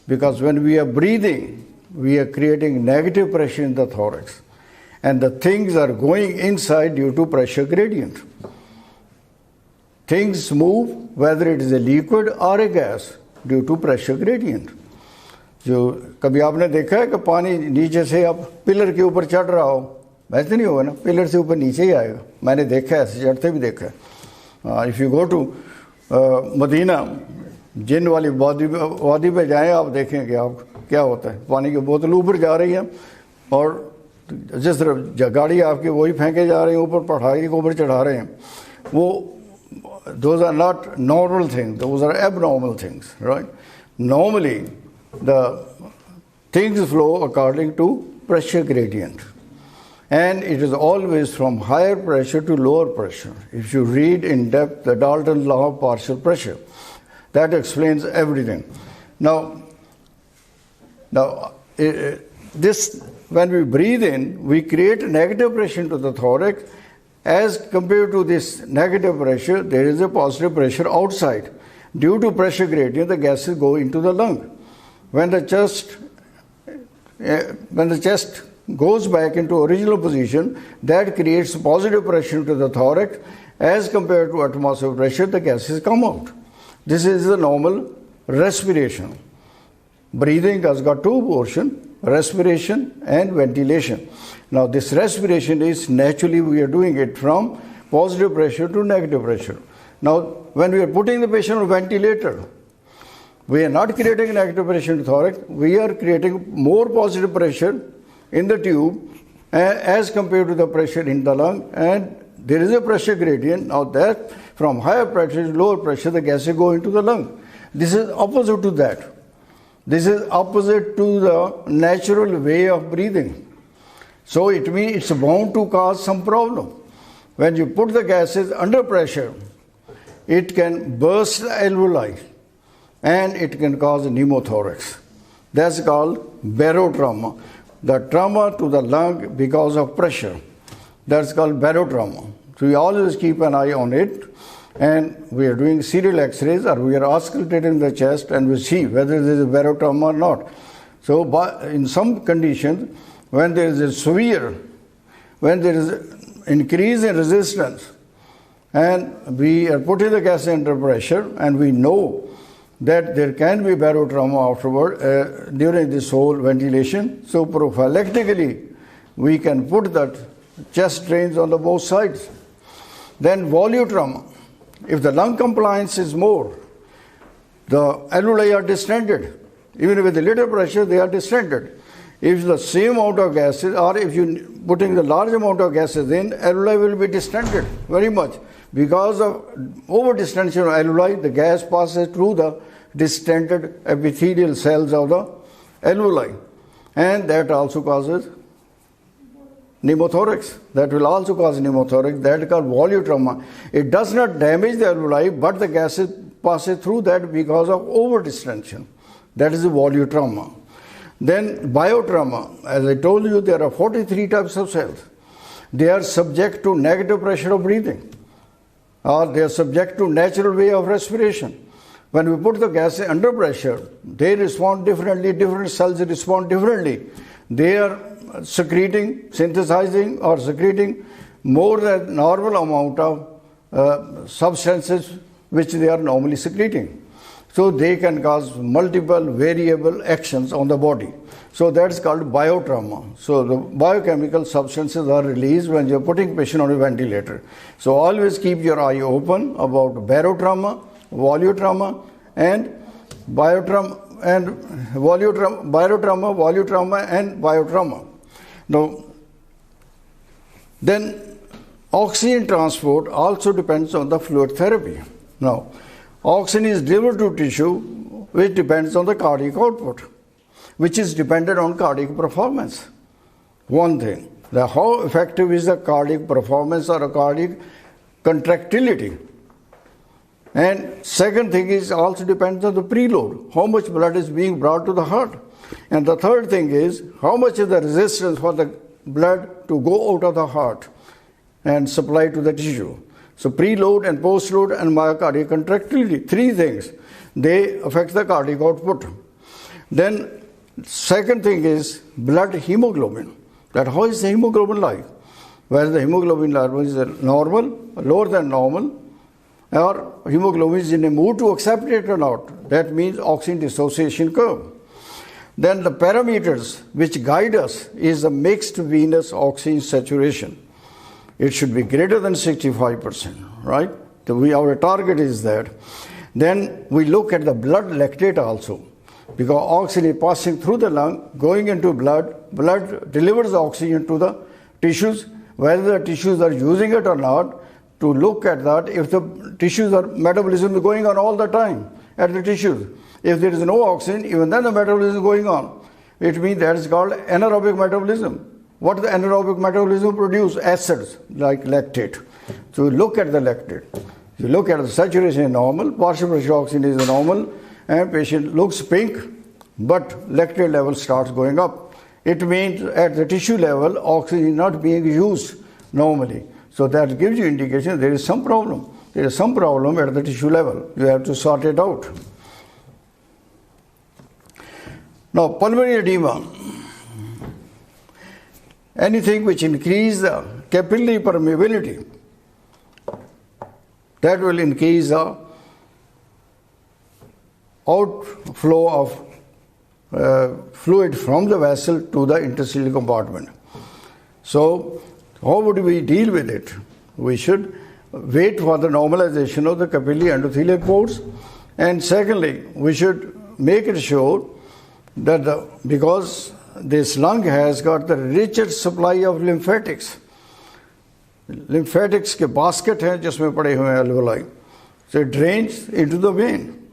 Because when we are breathing, we are creating negative pressure in the thorax, and the things are going inside due to pressure gradient. Things move whether it is a liquid or a gas due to pressure gradient. जो कभी आपने देखा है कि पानी नीचे से अब पिलर के ऊपर चढ़ रहा हो, वैसे नहीं होगा ना, पिलर से ऊपर नीचे ही आएगा. मैंने देखा है, ऐसे चढ़ते भी देखा है. If you go to Medina, जिन वाली वादी पे जाएं, आप देखेंगे आप क्या होता है, पानी की बोतल ऊपर जा रही है और जिस तरफ गाड़ी आपकी वही फेंके जा रहे हैं ऊपर, पढ़ाई के ऊपर चढ़ा रहे हैं, वो those are not normal things, those are abnormal things, right? Normally the things flow according to pressure gradient, and it is always from higher pressure to lower pressure. If you read in depth the Dalton law of partial pressure, that explains everything. Now this, when we breathe in, we create negative pressure into the thorax. As compared to this negative pressure, there is a positive pressure outside. Due to pressure gradient, the gases go into the lung. When the chest goes back into original position, that creates positive pressure into the thorax. As compared to atmospheric pressure, the gases come out. This is the normal respiration. Breathing has got two portions, respiration and ventilation. Now this respiration is naturally we are doing it from positive pressure to negative pressure. Now when we are putting the patient on ventilator, we are not creating negative pressure in the thorax, we are creating more positive pressure in the tube as compared to the pressure in the lung, and there is a pressure gradient. Now that from higher pressure to lower pressure, the gases go into the lung. This is opposite to that. This is opposite to the natural way of breathing. So it means it's bound to cause some problem. When you put the gases under pressure, it can burst the alveoli and it can cause pneumothorax. That's called barotrauma. The trauma to the lung because of pressure. That's called barotrauma. So we always keep an eye on it, and we are doing serial x-rays or we are auscultating the chest and we see whether there is a barotrauma or not. So in some conditions, when there is a severe, when there is increase in resistance and we are putting the gas under pressure and we know that there can be barotrauma afterward during this whole ventilation, so prophylactically we can put that chest drains on the both sides. Then volutrauma. If the lung compliance is more, the alveoli are distended. Even with a little pressure, they are distended. If the same amount of gases, or if you putting the large amount of gases in, alveoli will be distended very much. Because of over distension of alveoli, the gas passes through the distended epithelial cells of the alveoli, and that also causes pneumothorax. That will also cause pneumothorax. That is called volutrauma. It does not damage the alveoli, but the gases passes through that because of over distension. That is the volutrauma. Then biotrauma. As I told you, there are 43 types of cells. They are subject to negative pressure of breathing, or they are subject to natural way of respiration. When we put the gas under pressure, they respond differently. Different cells respond differently. They are secreting, synthesizing or secreting more than normal amount of substances which they are normally secreting. So they can cause multiple variable actions on the body. So that's called biotrauma. So the biochemical substances are released when you're putting patient on a ventilator. So always keep your eye open about barotrauma, volutrauma, and biotrauma, and barotrauma, volutrauma, and biotrauma. Now, then oxygen transport also depends on the fluid therapy. Now, oxygen is delivered to tissue which depends on the cardiac output, which is dependent on cardiac performance. One thing, how effective is the cardiac performance or a cardiac contractility. And second thing is also depends on the preload, how much blood is being brought to the heart. And the third thing is how much is the resistance for the blood to go out of the heart and supply to the tissue. So preload and postload and myocardial contractility, three things, they affect the cardiac output. Then second thing is blood hemoglobin, that how is the hemoglobin like? Whether the hemoglobin level is normal, lower than normal, or hemoglobin is in a mood to accept it or not. That means oxygen dissociation curve. Then the parameters which guide us is the mixed venous oxygen saturation. It should be greater than 65%, right? Our target is that. Then we look at the blood lactate also. because oxygen is passing through the lung, going into blood. Blood delivers the oxygen to the tissues, whether the tissues are using it or not. To look at that, if the tissues are metabolism is going on all the time at the tissues. If there is no oxygen, even then the metabolism is going on. It means that is called anaerobic metabolism. What the anaerobic metabolism produce? Acids like lactate. So you look at the lactate. You look at the saturation is normal, partial pressure oxygen is normal, and patient looks pink, but lactate level starts going up. It means at the tissue level, oxygen is not being used normally. So that gives you indication there is some problem. There is some problem at the tissue level. You have to sort it out. Now, pulmonary edema. Anything which increases the capillary permeability, that will increase the outflow of fluid from the vessel to the interstitial compartment. So, how would we deal with it? We should wait for the normalization of the capillary endothelial pores, and secondly, we should make it sure that because this lung has got the richest supply of lymphatics. Lymphatics के basket हैं जिसमें पड़े हुए हैं alveoli. So it drains into the vein.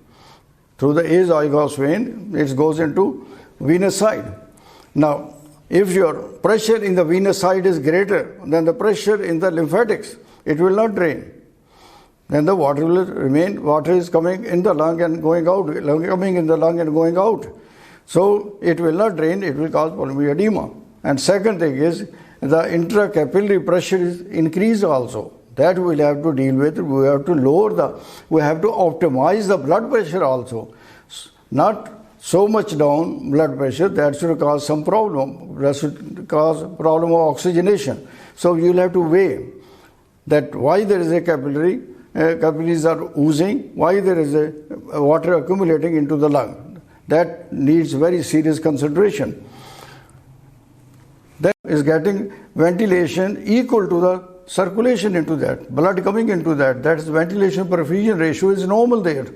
Through the azygos vein, it goes into venous side. Now, if your pressure in the venous side is greater than the pressure in the lymphatics, it will not drain. Then the water will remain, water is coming in the lung and going out, coming in the lung and going out. So it will not drain, it will cause pulmonary edema. And second thing is, the intracapillary pressure is increased also. That we will have to deal with. We have to we have to optimize the blood pressure also. Not so much down blood pressure, that should cause some problem. That should cause problem of oxygenation. So you will have to weigh that why there is a capillaries are oozing, why there is a water accumulating into the lung. That needs very serious consideration. That is getting ventilation equal to the circulation into that, blood coming into that. That is ventilation perfusion ratio is normal there.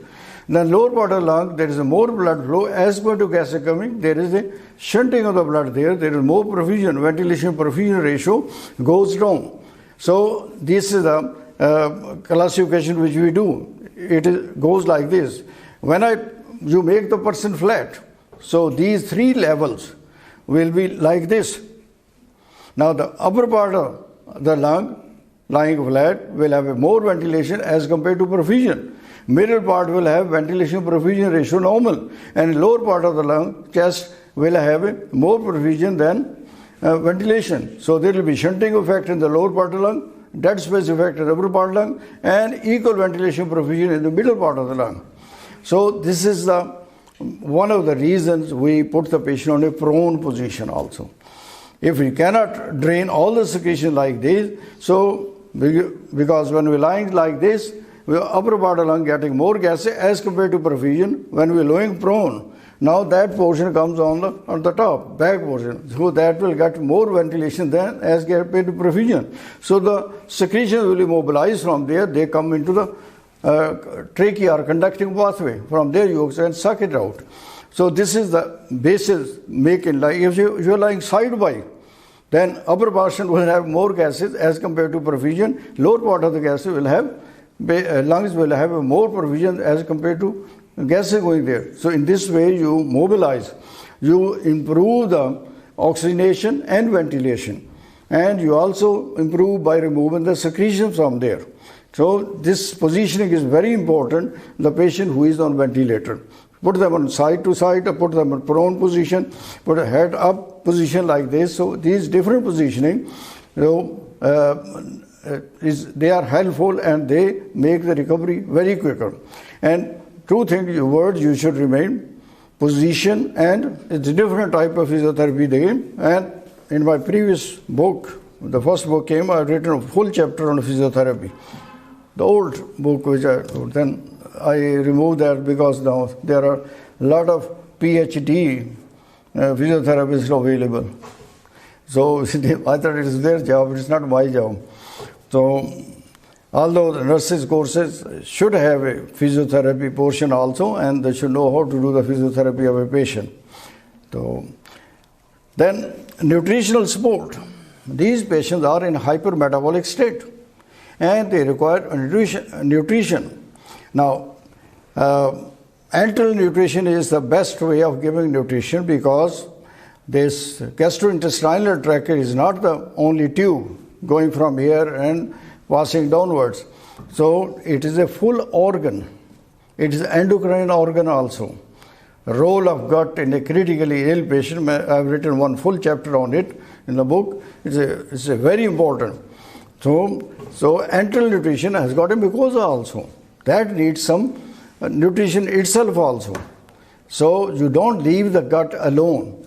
Then lower part of the lung, there is a more blood flow as compared to gas coming. There is a shunting of the blood there. There is more perfusion. Ventilation perfusion ratio goes down. So this is the classification which we do. It goes like this. When you make the person flat, so these three levels will be like this. Now the upper part of the lung lying flat will have a more ventilation as compared to perfusion. Middle part will have ventilation perfusion ratio normal, and lower part of the lung, chest, will have a more perfusion than ventilation. So there will be shunting effect in the lower part of the lung, dead space effect in the upper part of the lung, and equal ventilation perfusion in the middle part of the lung. So this is one of the reasons we put the patient on a prone position also. If we cannot drain all the secretion like this, so because when we're lying like this, upper part of the lung getting more gas as compared to perfusion. When we're lying prone, now that portion comes on the top, back portion. So that will get more ventilation than as compared to perfusion. So the secretions will be mobilized from there. They come into the trachea or conducting pathway. From there you can suck it out. So this is the basis making like if you're lying side by, then upper portion will have more gases as compared to perfusion. Lower part of the gases will have lungs will have more perfusion as compared to gases going there. So in this way you mobilize, you improve the oxygenation and ventilation, and you also improve by removing the secretion from there. So this positioning is very important. The patient who is on ventilator, put them on side to side, or put them in prone position, put a head up position like this. So these different positioning, they are helpful and they make the recovery very quicker. And two things, words you should remain, position, and it's a different type of physiotherapy there. And in my previous book, the first book came, I've written a full chapter on physiotherapy. The old book which then I removed that because now there are a lot of PhD physiotherapists available. So I thought it is their job, it's not my job. So Although the nurses courses should have a physiotherapy portion also, and they should know how to do the physiotherapy of a patient. So, then nutritional support. These patients are in hypermetabolic state and they require nutrition. Now, enteral nutrition is the best way of giving nutrition because this gastrointestinal tract is not the only tube going from here and passing downwards. So it is a full organ. It is an endocrine organ also. Role of gut in a critically ill patient. I have written one full chapter on it in the book. It's a very important. So enteral nutrition has got a mucosa also. That needs some nutrition itself also. So you don't leave the gut alone.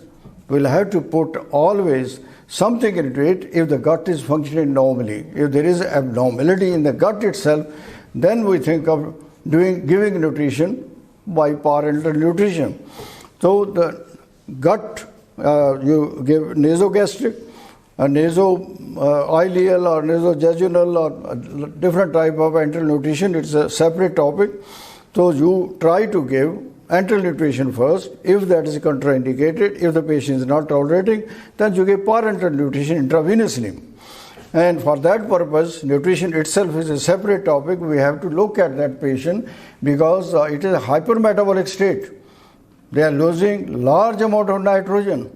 We'll have to put always something into it if the gut is functioning normally. If there is abnormality in the gut itself, then we think of giving nutrition by parenteral nutrition. So the gut, you give nasogastric, naso-ileal or nasojejunal or different type of enteral nutrition. It's a separate topic. So you try to give enteral nutrition first. If that is contraindicated, if the patient is not tolerating, then you give parenteral nutrition intravenously. And for that purpose, nutrition itself is a separate topic. We have to look at that patient because it is a hypermetabolic state. They are losing large amount of nitrogen.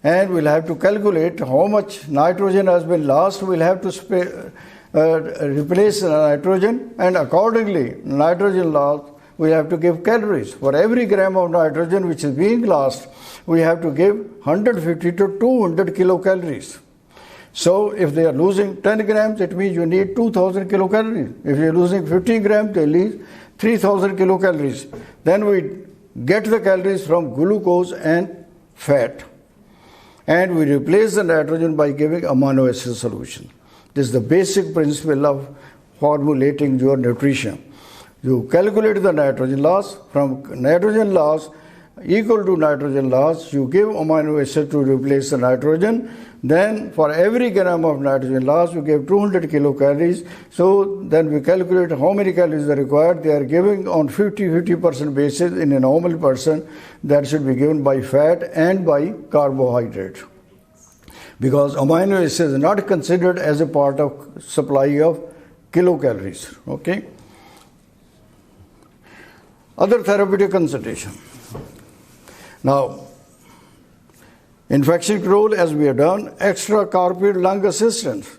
And we'll have to calculate how much nitrogen has been lost. We'll have to replace the nitrogen, and accordingly, nitrogen loss, we have to give calories. For every gram of nitrogen which is being lost, we have to give 150 to 200 kilocalories. So if they are losing 10 grams, it means you need 2000 kilocalories. If you are losing 15 grams, they need 3000 kilocalories. Then we get the calories from glucose and fat. And we replace the nitrogen by giving amino acid solution. This is the basic principle of formulating your nutrition. You calculate the nitrogen loss. From nitrogen loss equal to nitrogen loss, you give amino acid to replace the nitrogen. Then for every gram of nitrogen loss, you give 200 kilocalories. So then we calculate how many calories are required. They are giving on 50% basis in a normal person. That should be given by fat and by carbohydrate. Because amino acid is not considered as a part of supply of kilocalories. Okay. Other therapeutic consultation. Now, infection control, as we have done, extracorporeal lung assistance.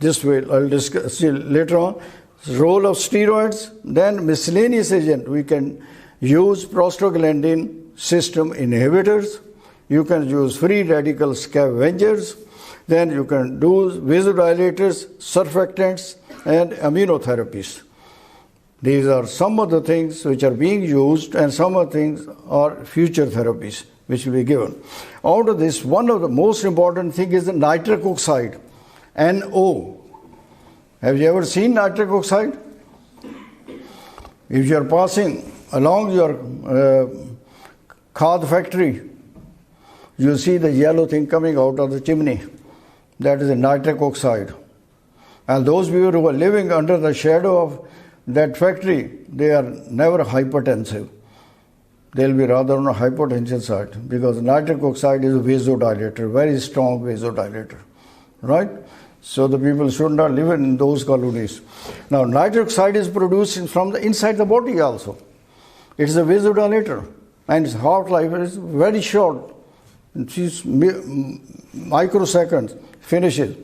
This I'll discuss later on. Role of steroids, then miscellaneous agent. We can use prostaglandin system inhibitors. You can use free radical scavengers. Then you can do vasodilators, surfactants, and immunotherapies. These are some of the things which are being used, and some of the things are future therapies which will be given. Out of this, one of the most important thing is the nitric oxide, NO. Have you ever seen nitric oxide? If you are passing along your khad factory, you see the yellow thing coming out of the chimney. That is the nitric oxide. And those people who are living under the shadow of that factory, they are never hypertensive. They'll be rather on the hypertension side because nitric oxide is a vasodilator, very strong vasodilator, right? So the people should not live in those colonies. Now, nitric oxide is produced from the inside the body also. It is a vasodilator, and its half-life is very short. It's microseconds, finishes.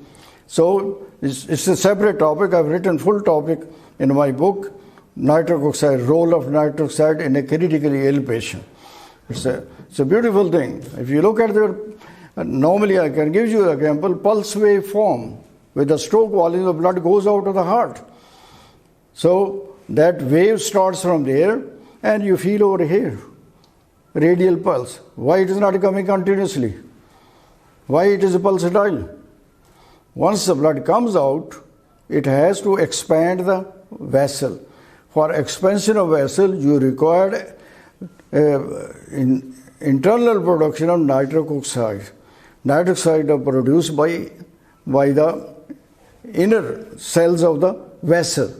So it's a separate topic. I've written full topic in my book, nitric oxide, role of nitric oxide in a critically ill patient. It's a beautiful thing. If you look at the, normally I can give you an example, pulse wave form. With the stroke volume, the blood goes out of the heart. So that wave starts from there and you feel over here, radial pulse. Why it is not coming continuously? Why it is pulsatile? Once the blood comes out, it has to expand the vessel. For expansion of vessel, you require internal production of nitric oxide. Nitric oxide are produced by the inner cells of the vessel,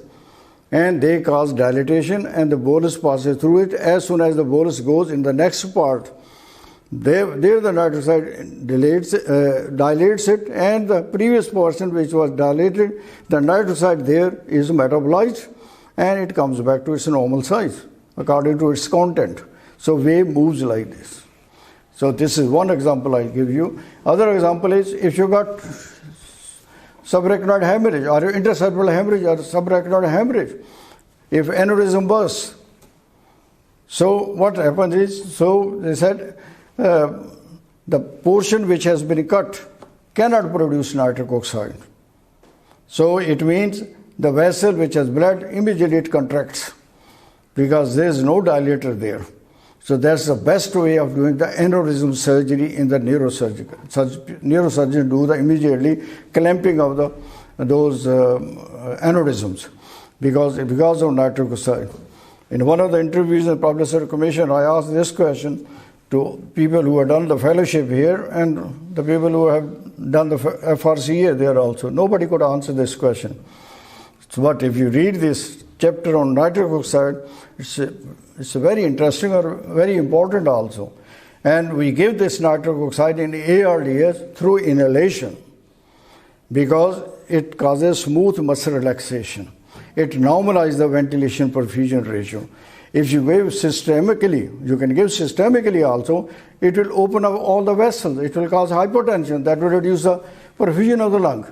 and they cause dilatation, and the bolus passes through it. As soon as the bolus goes in the next part, there the nitric oxide dilates it, and the previous portion which was dilated, the nitric oxide there is metabolized, and it comes back to its normal size according to its content. So wave moves like this. So this is one example I'll give you. Other example is if you got subarachnoid hemorrhage or intercerebral hemorrhage or subarachnoid hemorrhage, if aneurysm bursts. So what happens is, so they said the portion which has been cut cannot produce nitric oxide. So it means the vessel which has blood, immediately it contracts because there is no dilator there. So that's the best way of doing the aneurysm surgery in the neurosurgeon do the immediately clamping of those aneurysms because of nitric oxide. In one of the interviews in the Public Service Commission, I asked this question to people who have done the fellowship here and the people who have done the FRCA there also. Nobody could answer this question. But if you read this chapter on nitric oxide, it's very interesting or very important also. And we give this nitric oxide in ARDS through inhalation because it causes smooth muscle relaxation. It normalizes the ventilation perfusion ratio. If you give systemically, you can give systemically also, it will open up all the vessels. It will cause hypotension. That will reduce the perfusion of the lung.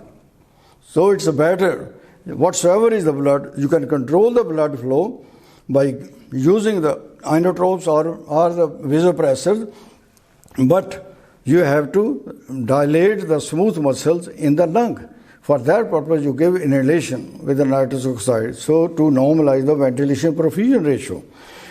So it's better. Whatsoever is the blood, you can control the blood flow by using the inotropes or the vasopressors, but you have to dilate the smooth muscles in the lung. For that purpose, you give inhalation with the nitrous oxide, so to normalize the ventilation perfusion ratio.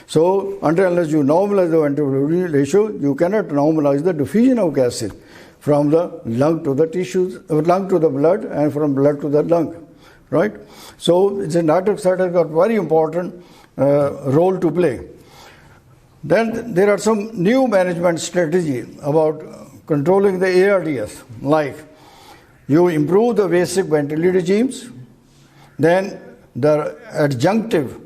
So unless you normalize the ventilation ratio, you cannot normalize the diffusion of gases from the lung to the tissues, lung to the blood, and from blood to the lung. Right? So the nitric oxide has got very important role to play. Then there are some new management strategies about controlling the ARDS, like you improve the basic ventilatory regimes, then the adjunctive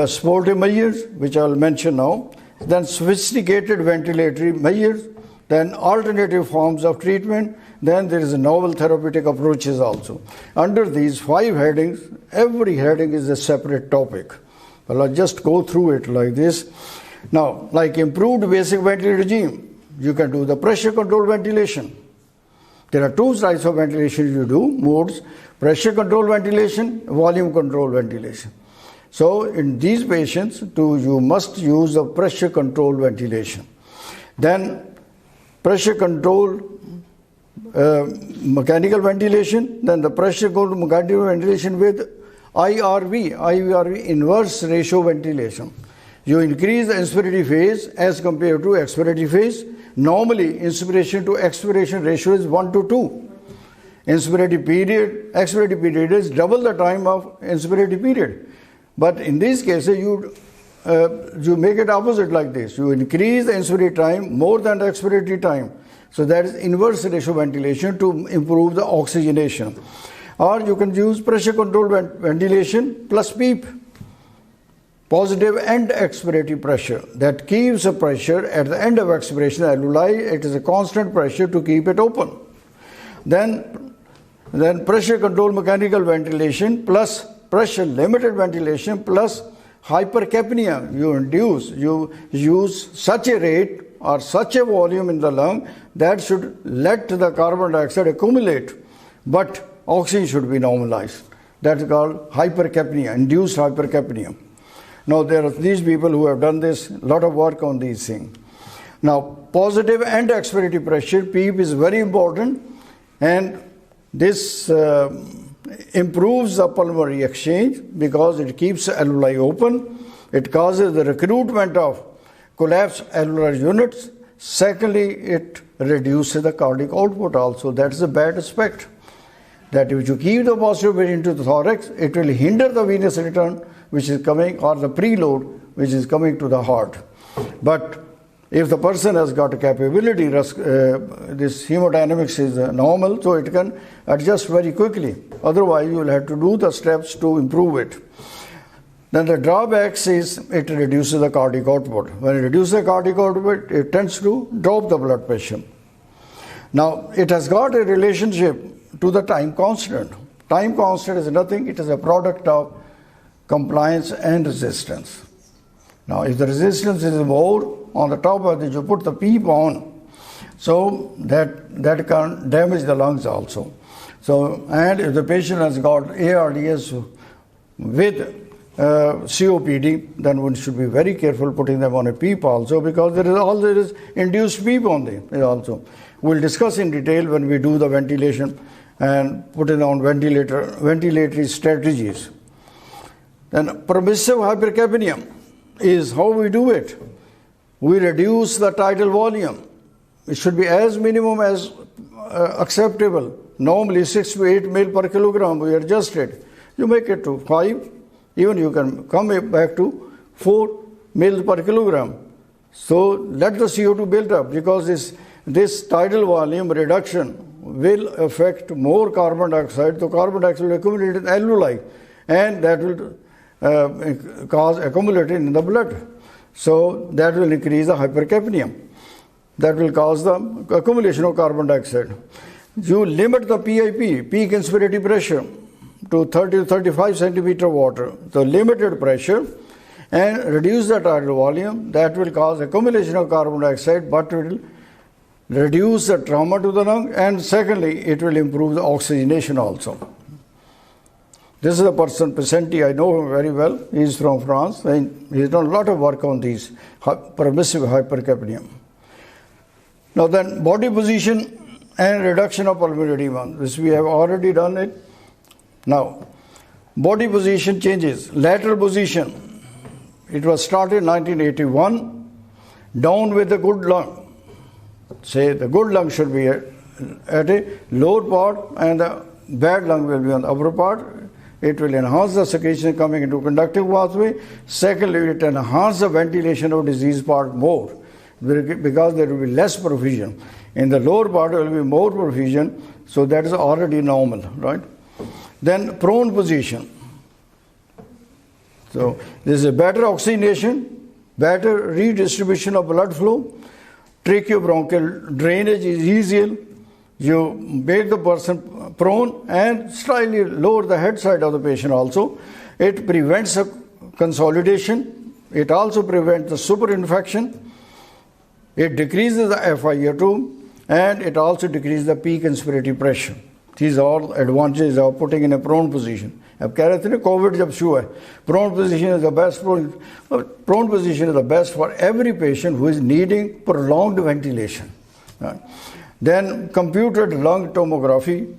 supportive measures, which I will mention now, then sophisticated ventilatory measures, then alternative forms of treatment, then there is novel therapeutic approaches also. Under these 5 headings, every heading is a separate topic. Well, I'll just go through it like this. Now, like improved basic ventilatory regime, you can do the pressure control ventilation. There are 2 types of ventilation you do, modes, pressure control ventilation, volume control ventilation. So in these patients, you must use the pressure control ventilation. Then pressure control mechanical ventilation, then the pressure control mechanical ventilation with IRV, inverse ratio ventilation. You increase the inspiratory phase as compared to expiratory phase. Normally, inspiration to expiration ratio is 1:2. Expiratory period is double the time of inspiratory period. But in these cases, you make it opposite like this. You increase the inspiratory time more than the expiratory time. So that is inverse ratio ventilation to improve the oxygenation. Or you can use pressure control ventilation plus PEEP, positive end expiratory pressure. That keeps the pressure at the end of expiration alveoli. It is a constant pressure to keep it open. Then pressure control mechanical ventilation plus pressure limited ventilation plus hypercapnia. You use such a rate or such a volume in the lung that should let the carbon dioxide accumulate, but oxygen should be normalized. That's called hypercapnia, induced hypercapnia. Now there are these people who have done this, a lot of work on these things. Now positive and expiratory pressure, PEEP, is very important, and this improves the pulmonary exchange because it keeps the alveoli open. It causes the recruitment of collapsed alveolar units. Secondly, it reduces the cardiac output also. That's the bad aspect. That if you keep the positive weight into the thorax, it will hinder the venous return which is coming, or the preload which is coming to the heart. But If the person has got a capability, this hemodynamics is normal, so it can adjust very quickly. Otherwise, you will have to do the steps to improve it. Then the drawbacks is it reduces the cardiac output. When it reduces the cardiac output, it tends to drop the blood pressure. Now, it has got a relationship to the time constant. Time constant is nothing, it is a product of compliance and resistance. Now, if the resistance is more, on the top of it, you put the PEEP on, so that can damage the lungs also. So, and if the patient has got ARDS with COPD, then one should be very careful putting them on a PEEP also, because there is induced PEEP on them also. We'll discuss in detail when we do the ventilation and put it on ventilatory strategies. Then permissive hypercapnia is how we do it. We reduce the tidal volume. It should be as minimum as acceptable. Normally 6 to 8 ml per kilogram, we adjust it. You make it to 5. Even you can come back to 4 ml per kilogram. So let the CO2 build up, because this tidal volume reduction will affect more carbon dioxide. So carbon dioxide will accumulate in alveoli, and that will cause accumulating in the blood. So that will increase the hypercapnia. That will cause the accumulation of carbon dioxide. You limit the PIP, peak inspiratory pressure, to 30 to 35 centimeter water, so limited pressure, and reduce the tidal volume. That will cause accumulation of carbon dioxide, but it will reduce the trauma to the lung, and secondly, it will improve the oxygenation also. This is a person, Pacenti, I know him very well. He is from France, and he has done a lot of work on these permissive hypercapnia. Now then, body position and reduction of pulmonary edema. This we have already done it. Now, body position changes. Lateral position. It was started in 1981. Down with the good lung. Say the good lung should be at a lower part, and the bad lung will be on the upper part. It will enhance the circulation coming into conductive pathway. Secondly, it enhances the ventilation of disease part more, because there will be less perfusion. In the lower part, there will be more perfusion, so that is already normal, right? Then prone position. So this is a better oxygenation, better redistribution of blood flow, tracheobronchial drainage is easier. You make the person prone and slightly lower the head side of the patient also. It prevents a consolidation. It also prevents the superinfection. It decreases the FiO2, and it also decreases the peak inspiratory pressure. These are all advantages of putting in a prone position. अब कह रहे थे ना Covid जब शुरू है, prone position is the best. Prone position is the best for every patient who is needing prolonged ventilation. Then computed lung tomography.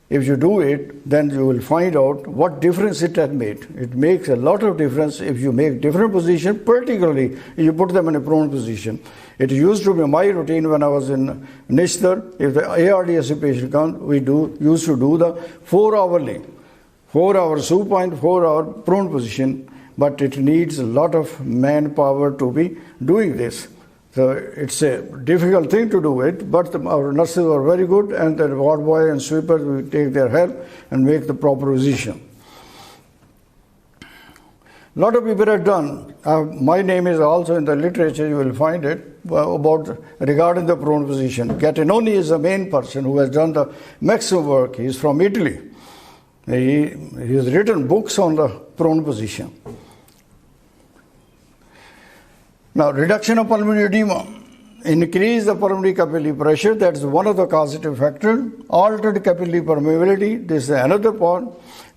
If you do it, then you will find out what difference it has made. It makes a lot of difference if you make different position, particularly if you put them in a prone position. It used to be my routine when I was in Nishtar. If the ARDS patient comes, we used to do the 4 hourly, 4 hour supine, 4 hour prone position, but it needs a lot of manpower to be doing this. So it's a difficult thing to do it, but our nurses are very good, and the ward boy and sweepers will take their help and make the proper position. A lot of people have done. My name is also in the literature, you will find it, regarding the prone position. Gattinoni is the main person who has done the maximum work. He is from Italy. He has written books on the prone position. Now, reduction of pulmonary edema. Increase the pulmonary capillary pressure, that is one of the causative factors. Altered capillary permeability, this is another part.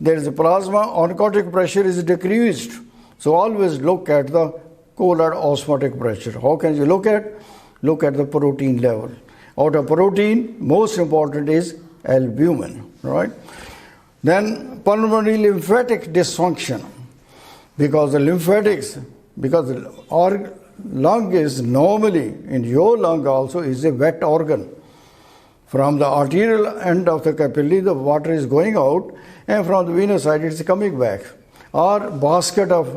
There is a plasma, oncotic pressure is decreased. So always look at the colloid osmotic pressure. How can you look at? Look at the protein level. Out of protein, most important is albumin, right? Then pulmonary lymphatic dysfunction. Because the lymphatics, because our lung is normally, in your lung also, is a wet organ. From the arterial end of the capillary, the water is going out, and from the venous side, it's coming back. or basket of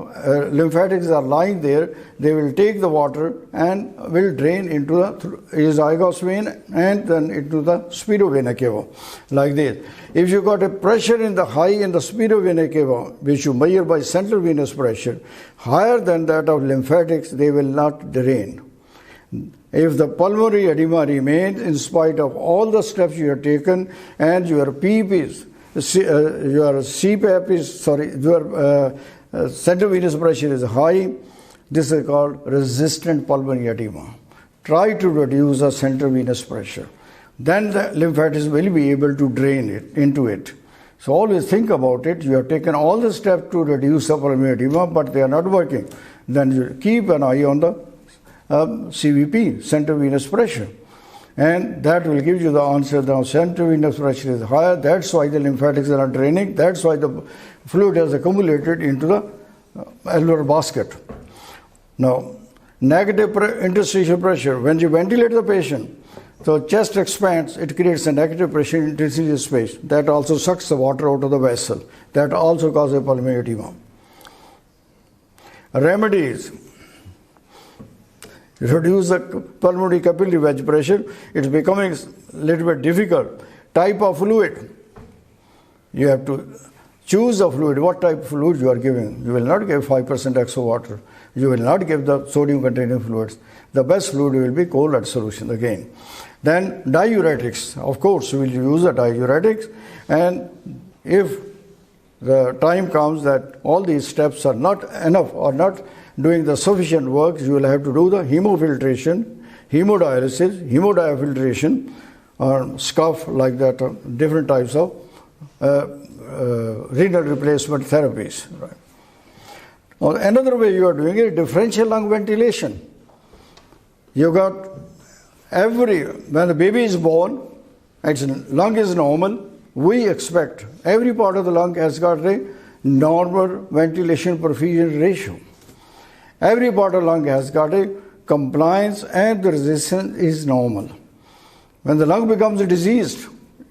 lymphatics are lying there, they will take the water and will drain into the azygos vein and then into the spirovena cava, like this. If you got a pressure in the high in the spirovena cava, which you measure by central venous pressure, higher than that of lymphatics, they will not drain. If the pulmonary edema remains in spite of all the steps you have taken and your PEEP is your CPAP is, your central venous pressure is high, this is called resistant pulmonary edema. Try to reduce the central venous pressure. Then the lymphatics will be able to drain it into it. So always think about it. You have taken all the steps to reduce the pulmonary edema, but they are not working. Then you keep an eye on the CVP, central venous pressure. And that will give you the answer. Now, central venous pressure is higher. That's why the lymphatics are not draining. That's why the fluid has accumulated into the alveolar basket. Now, negative interstitial pressure. When you ventilate the patient, so chest expands, it creates a negative pressure in interstitial space. That also sucks the water out of the vessel. That also causes pulmonary edema. Remedies. Reduce the pulmonary capillary wedge pressure. It's becoming a little bit difficult. Type of fluid. You have to choose the fluid. What type of fluid you are giving. You will not give 5% exo water. You will not give the sodium containing fluids. The best fluid will be cold lead solution again. Then diuretics. Of course, we will use the diuretics. And if the time comes that all these steps are not enough or not doing the sufficient work, you will have to do the hemofiltration, hemodialysis, hemodiafiltration, or scuff like that, different types of renal replacement therapies. Right. Now, another way you are doing it, differential lung ventilation. You got when the baby is born, its lung is normal. We expect every part of the lung has got a normal ventilation perfusion ratio. Every part of the lung has got a compliance and the resistance is normal. When the lung becomes diseased,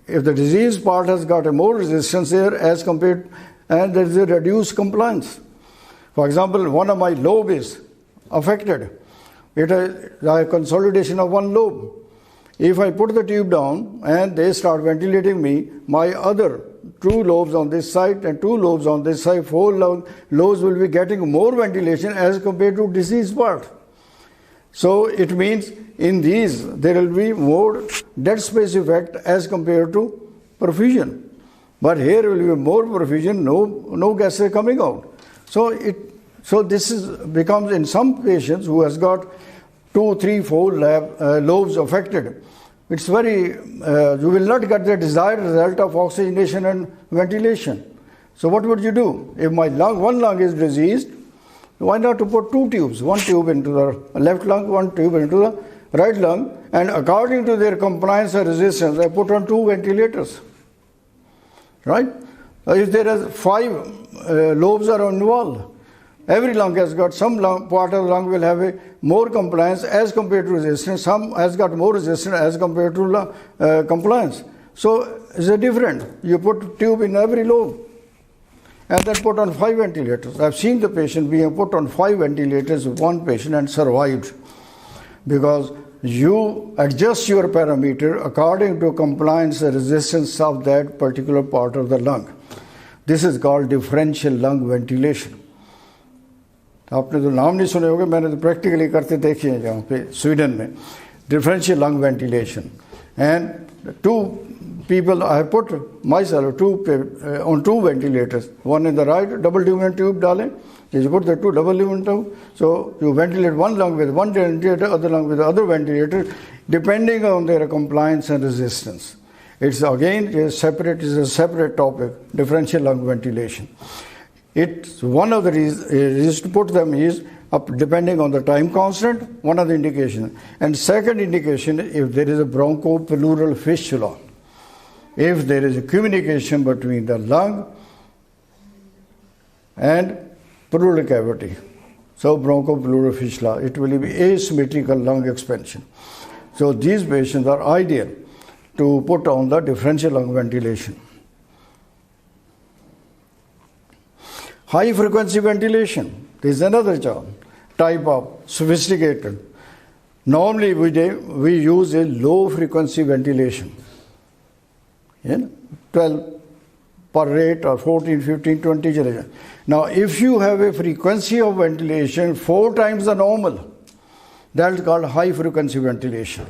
if the diseased part has got a more resistance there as compared, and there is a reduced compliance. For example, one of my lobe is affected. It is a consolidation of one lobe. If I put the tube down and they start ventilating me, my other 2 lobes on this side and 2 lobes on this side, 4 lobes will be getting more ventilation as compared to diseased part. So it means in these there will be more dead space effect as compared to perfusion. But here will be more perfusion, no gases coming out. So this becomes in some patients who has got 2, 3, 4 lobes affected. It's very, you will not get the desired result of oxygenation and ventilation. So what would you do? If my one lung is diseased, why not to put 2 tubes, 1 tube into the left lung, 1 tube into the right lung, and according to their compliance and resistance, I put on 2 ventilators. Right? If there are 5 lobes are involved, every lung has got some part of the lung will have a more compliance as compared to resistance. Some has got more resistance as compared to compliance. So it's a different. You put tube in every lobe and then put on 5 ventilators. I've seen the patient being put on 5 ventilators with one patient and survived because you adjust your parameter according to compliance and resistance of that particular part of the lung. This is called differential lung ventilation. आपने तो नाम नहीं सुने होंगे, मैंने तो practically करते देखे हैं जहाँ पे स्वीडन में differential lung ventilation. And 2 people, I have put myself on 2 ventilators, one in the right, double lumen tube डालें, you put the 2 double lumen tube, so you ventilate one lung with one ventilator, other lung with the other ventilator, depending on their compliance and resistance. It's again a separate topic, differential lung ventilation. It's one of the reasons to put them is depending on the time constant, one of the indications. And second indication, if there is a bronchopleural fistula, if there is a communication between the lung and pleural cavity, so bronchopleural fistula, it will be asymmetrical lung expansion. So these patients are ideal to put on the differential lung ventilation. High frequency ventilation, this is another type of sophisticated. Normally we use a low frequency ventilation, 12 per rate or 14, 15, 20. Now if you have a frequency of ventilation 4 times the normal, that is called high frequency ventilation.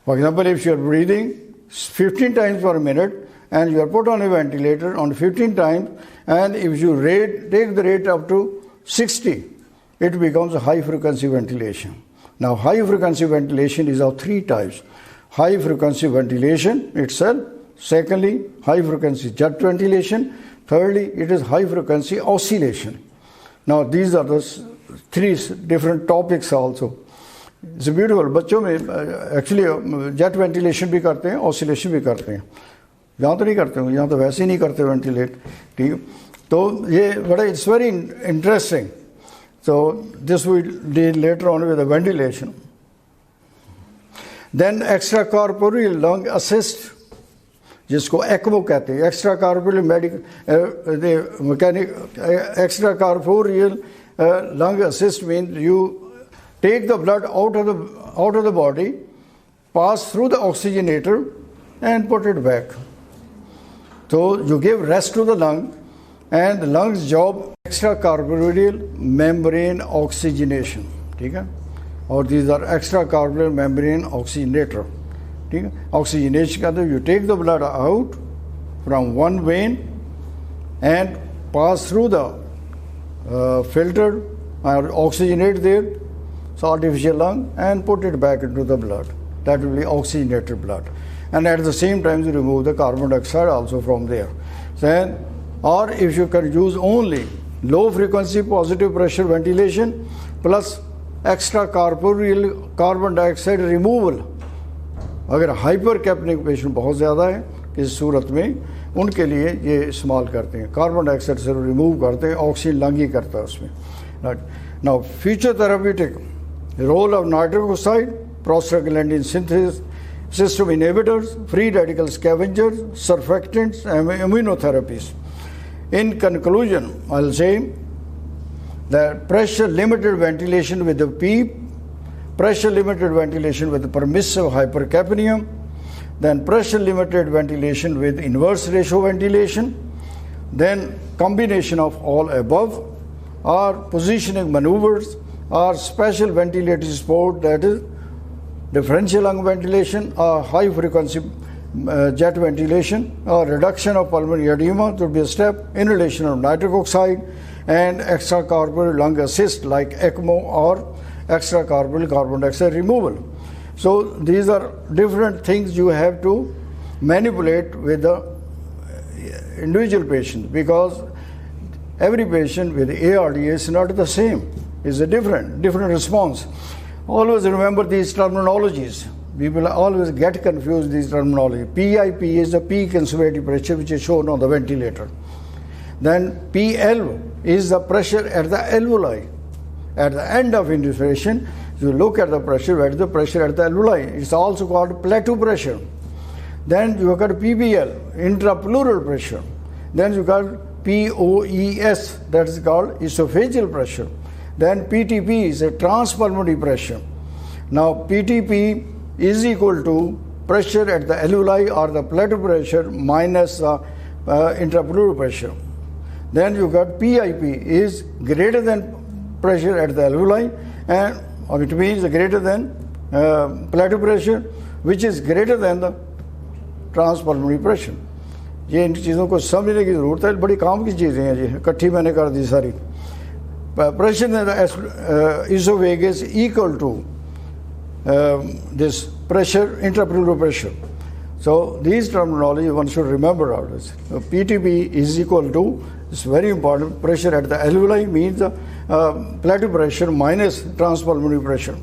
For example, if you are breathing 15 times per minute and you are put on a ventilator on 15 times, and if you take the rate up to 60, it becomes a high frequency ventilation. Now high frequency ventilation is of 3 types. High frequency ventilation itself, secondly high frequency jet ventilation, thirdly it is high frequency oscillation. Now these are the 3 different topics also. It's beautiful. बच्चों में actually jet ventilation भी करते हैं, oscillation भी करते हैं. यहाँ तो नहीं करते होंगे, यहाँ तो वैसे ही नहीं करते वेंटिलेट. ठीक है, तो ये बड़ा it's very interesting. So this we deal later on with the ventilation. Then extracorporeal lung assist, जिसको ECMO कहते हैं, extracorporeal lung assist means you take the blood out of the body, pass through the oxygenator and put it back. So you give rest to the lung, and the lungs job extracorporeal membrane oxygenation. ठीक है, और these are extracorporeal membrane oxygenator. ठीक है, oxygenation का तो you take the blood out from one vein and pass through the filter or oxygenate there, so artificial lung, and put it back into the blood. That will be oxygenated blood, and at the same time you remove the carbon dioxide also from there. Then, or if you can use only low frequency positive pressure ventilation plus extracorporeal carbon dioxide removal. अगर hyper कैप्निक patient बहुत ज़्यादा है, इस सूरत में उनके लिए ये इस्तेमाल करते हैं. कार्बन डाइऑक्साइड से रिमूव करते हैं, ऑक्सीजन लंग ही करता है उसमें. Now future therapeutic role of nitric oxide, prostaglandin synthesis, system inhibitors, free radical scavengers, surfactants, and immunotherapies. In conclusion, I'll say that pressure limited ventilation with the PEEP, pressure limited ventilation with permissive hypercapnia, then pressure limited ventilation with inverse ratio ventilation, then combination of all above, or positioning maneuvers, or special ventilatory support, that is differential lung ventilation, or high frequency jet ventilation, or reduction of pulmonary edema to be a step, inhalation of nitric oxide, and extracorporeal lung assist like ECMO or extracorporeal carbon dioxide removal. So these are different things you have to manipulate with the individual patient, because every patient with ARDS is not the same. It's a different response. Always remember these terminologies. People always get confused these terminology. PIP is the peak inspirative pressure which is shown on the ventilator. Then PL is the pressure at the alveoli. At the end of inspiration, you look at the pressure, where is the pressure at the alveoli. It's also called plateau pressure. Then you got PBL, intrapleural pressure. Then you got POES, that is called esophageal pressure. Then PTP is a transpulmonary pressure. Now PTP is equal to pressure at the alveoli or the plateau pressure minus intrapleural pressure. Then you got PIP is greater than pressure at the alveoli, and it means greater than plateau pressure, which is greater than the transpulmonary pressure. ये इन चीज़ों को समझने की ज़रूरत है, बड़ी काम की चीज़ें हैं ये, इकट्ठी मैंने कर दी सारी. Pressure in the esophagus equal to this pressure, intrapleural pressure. So these terminology one should remember always. PTP is equal to, it's very important, pressure at the alveoli means plateau pressure minus transpulmonary pressure.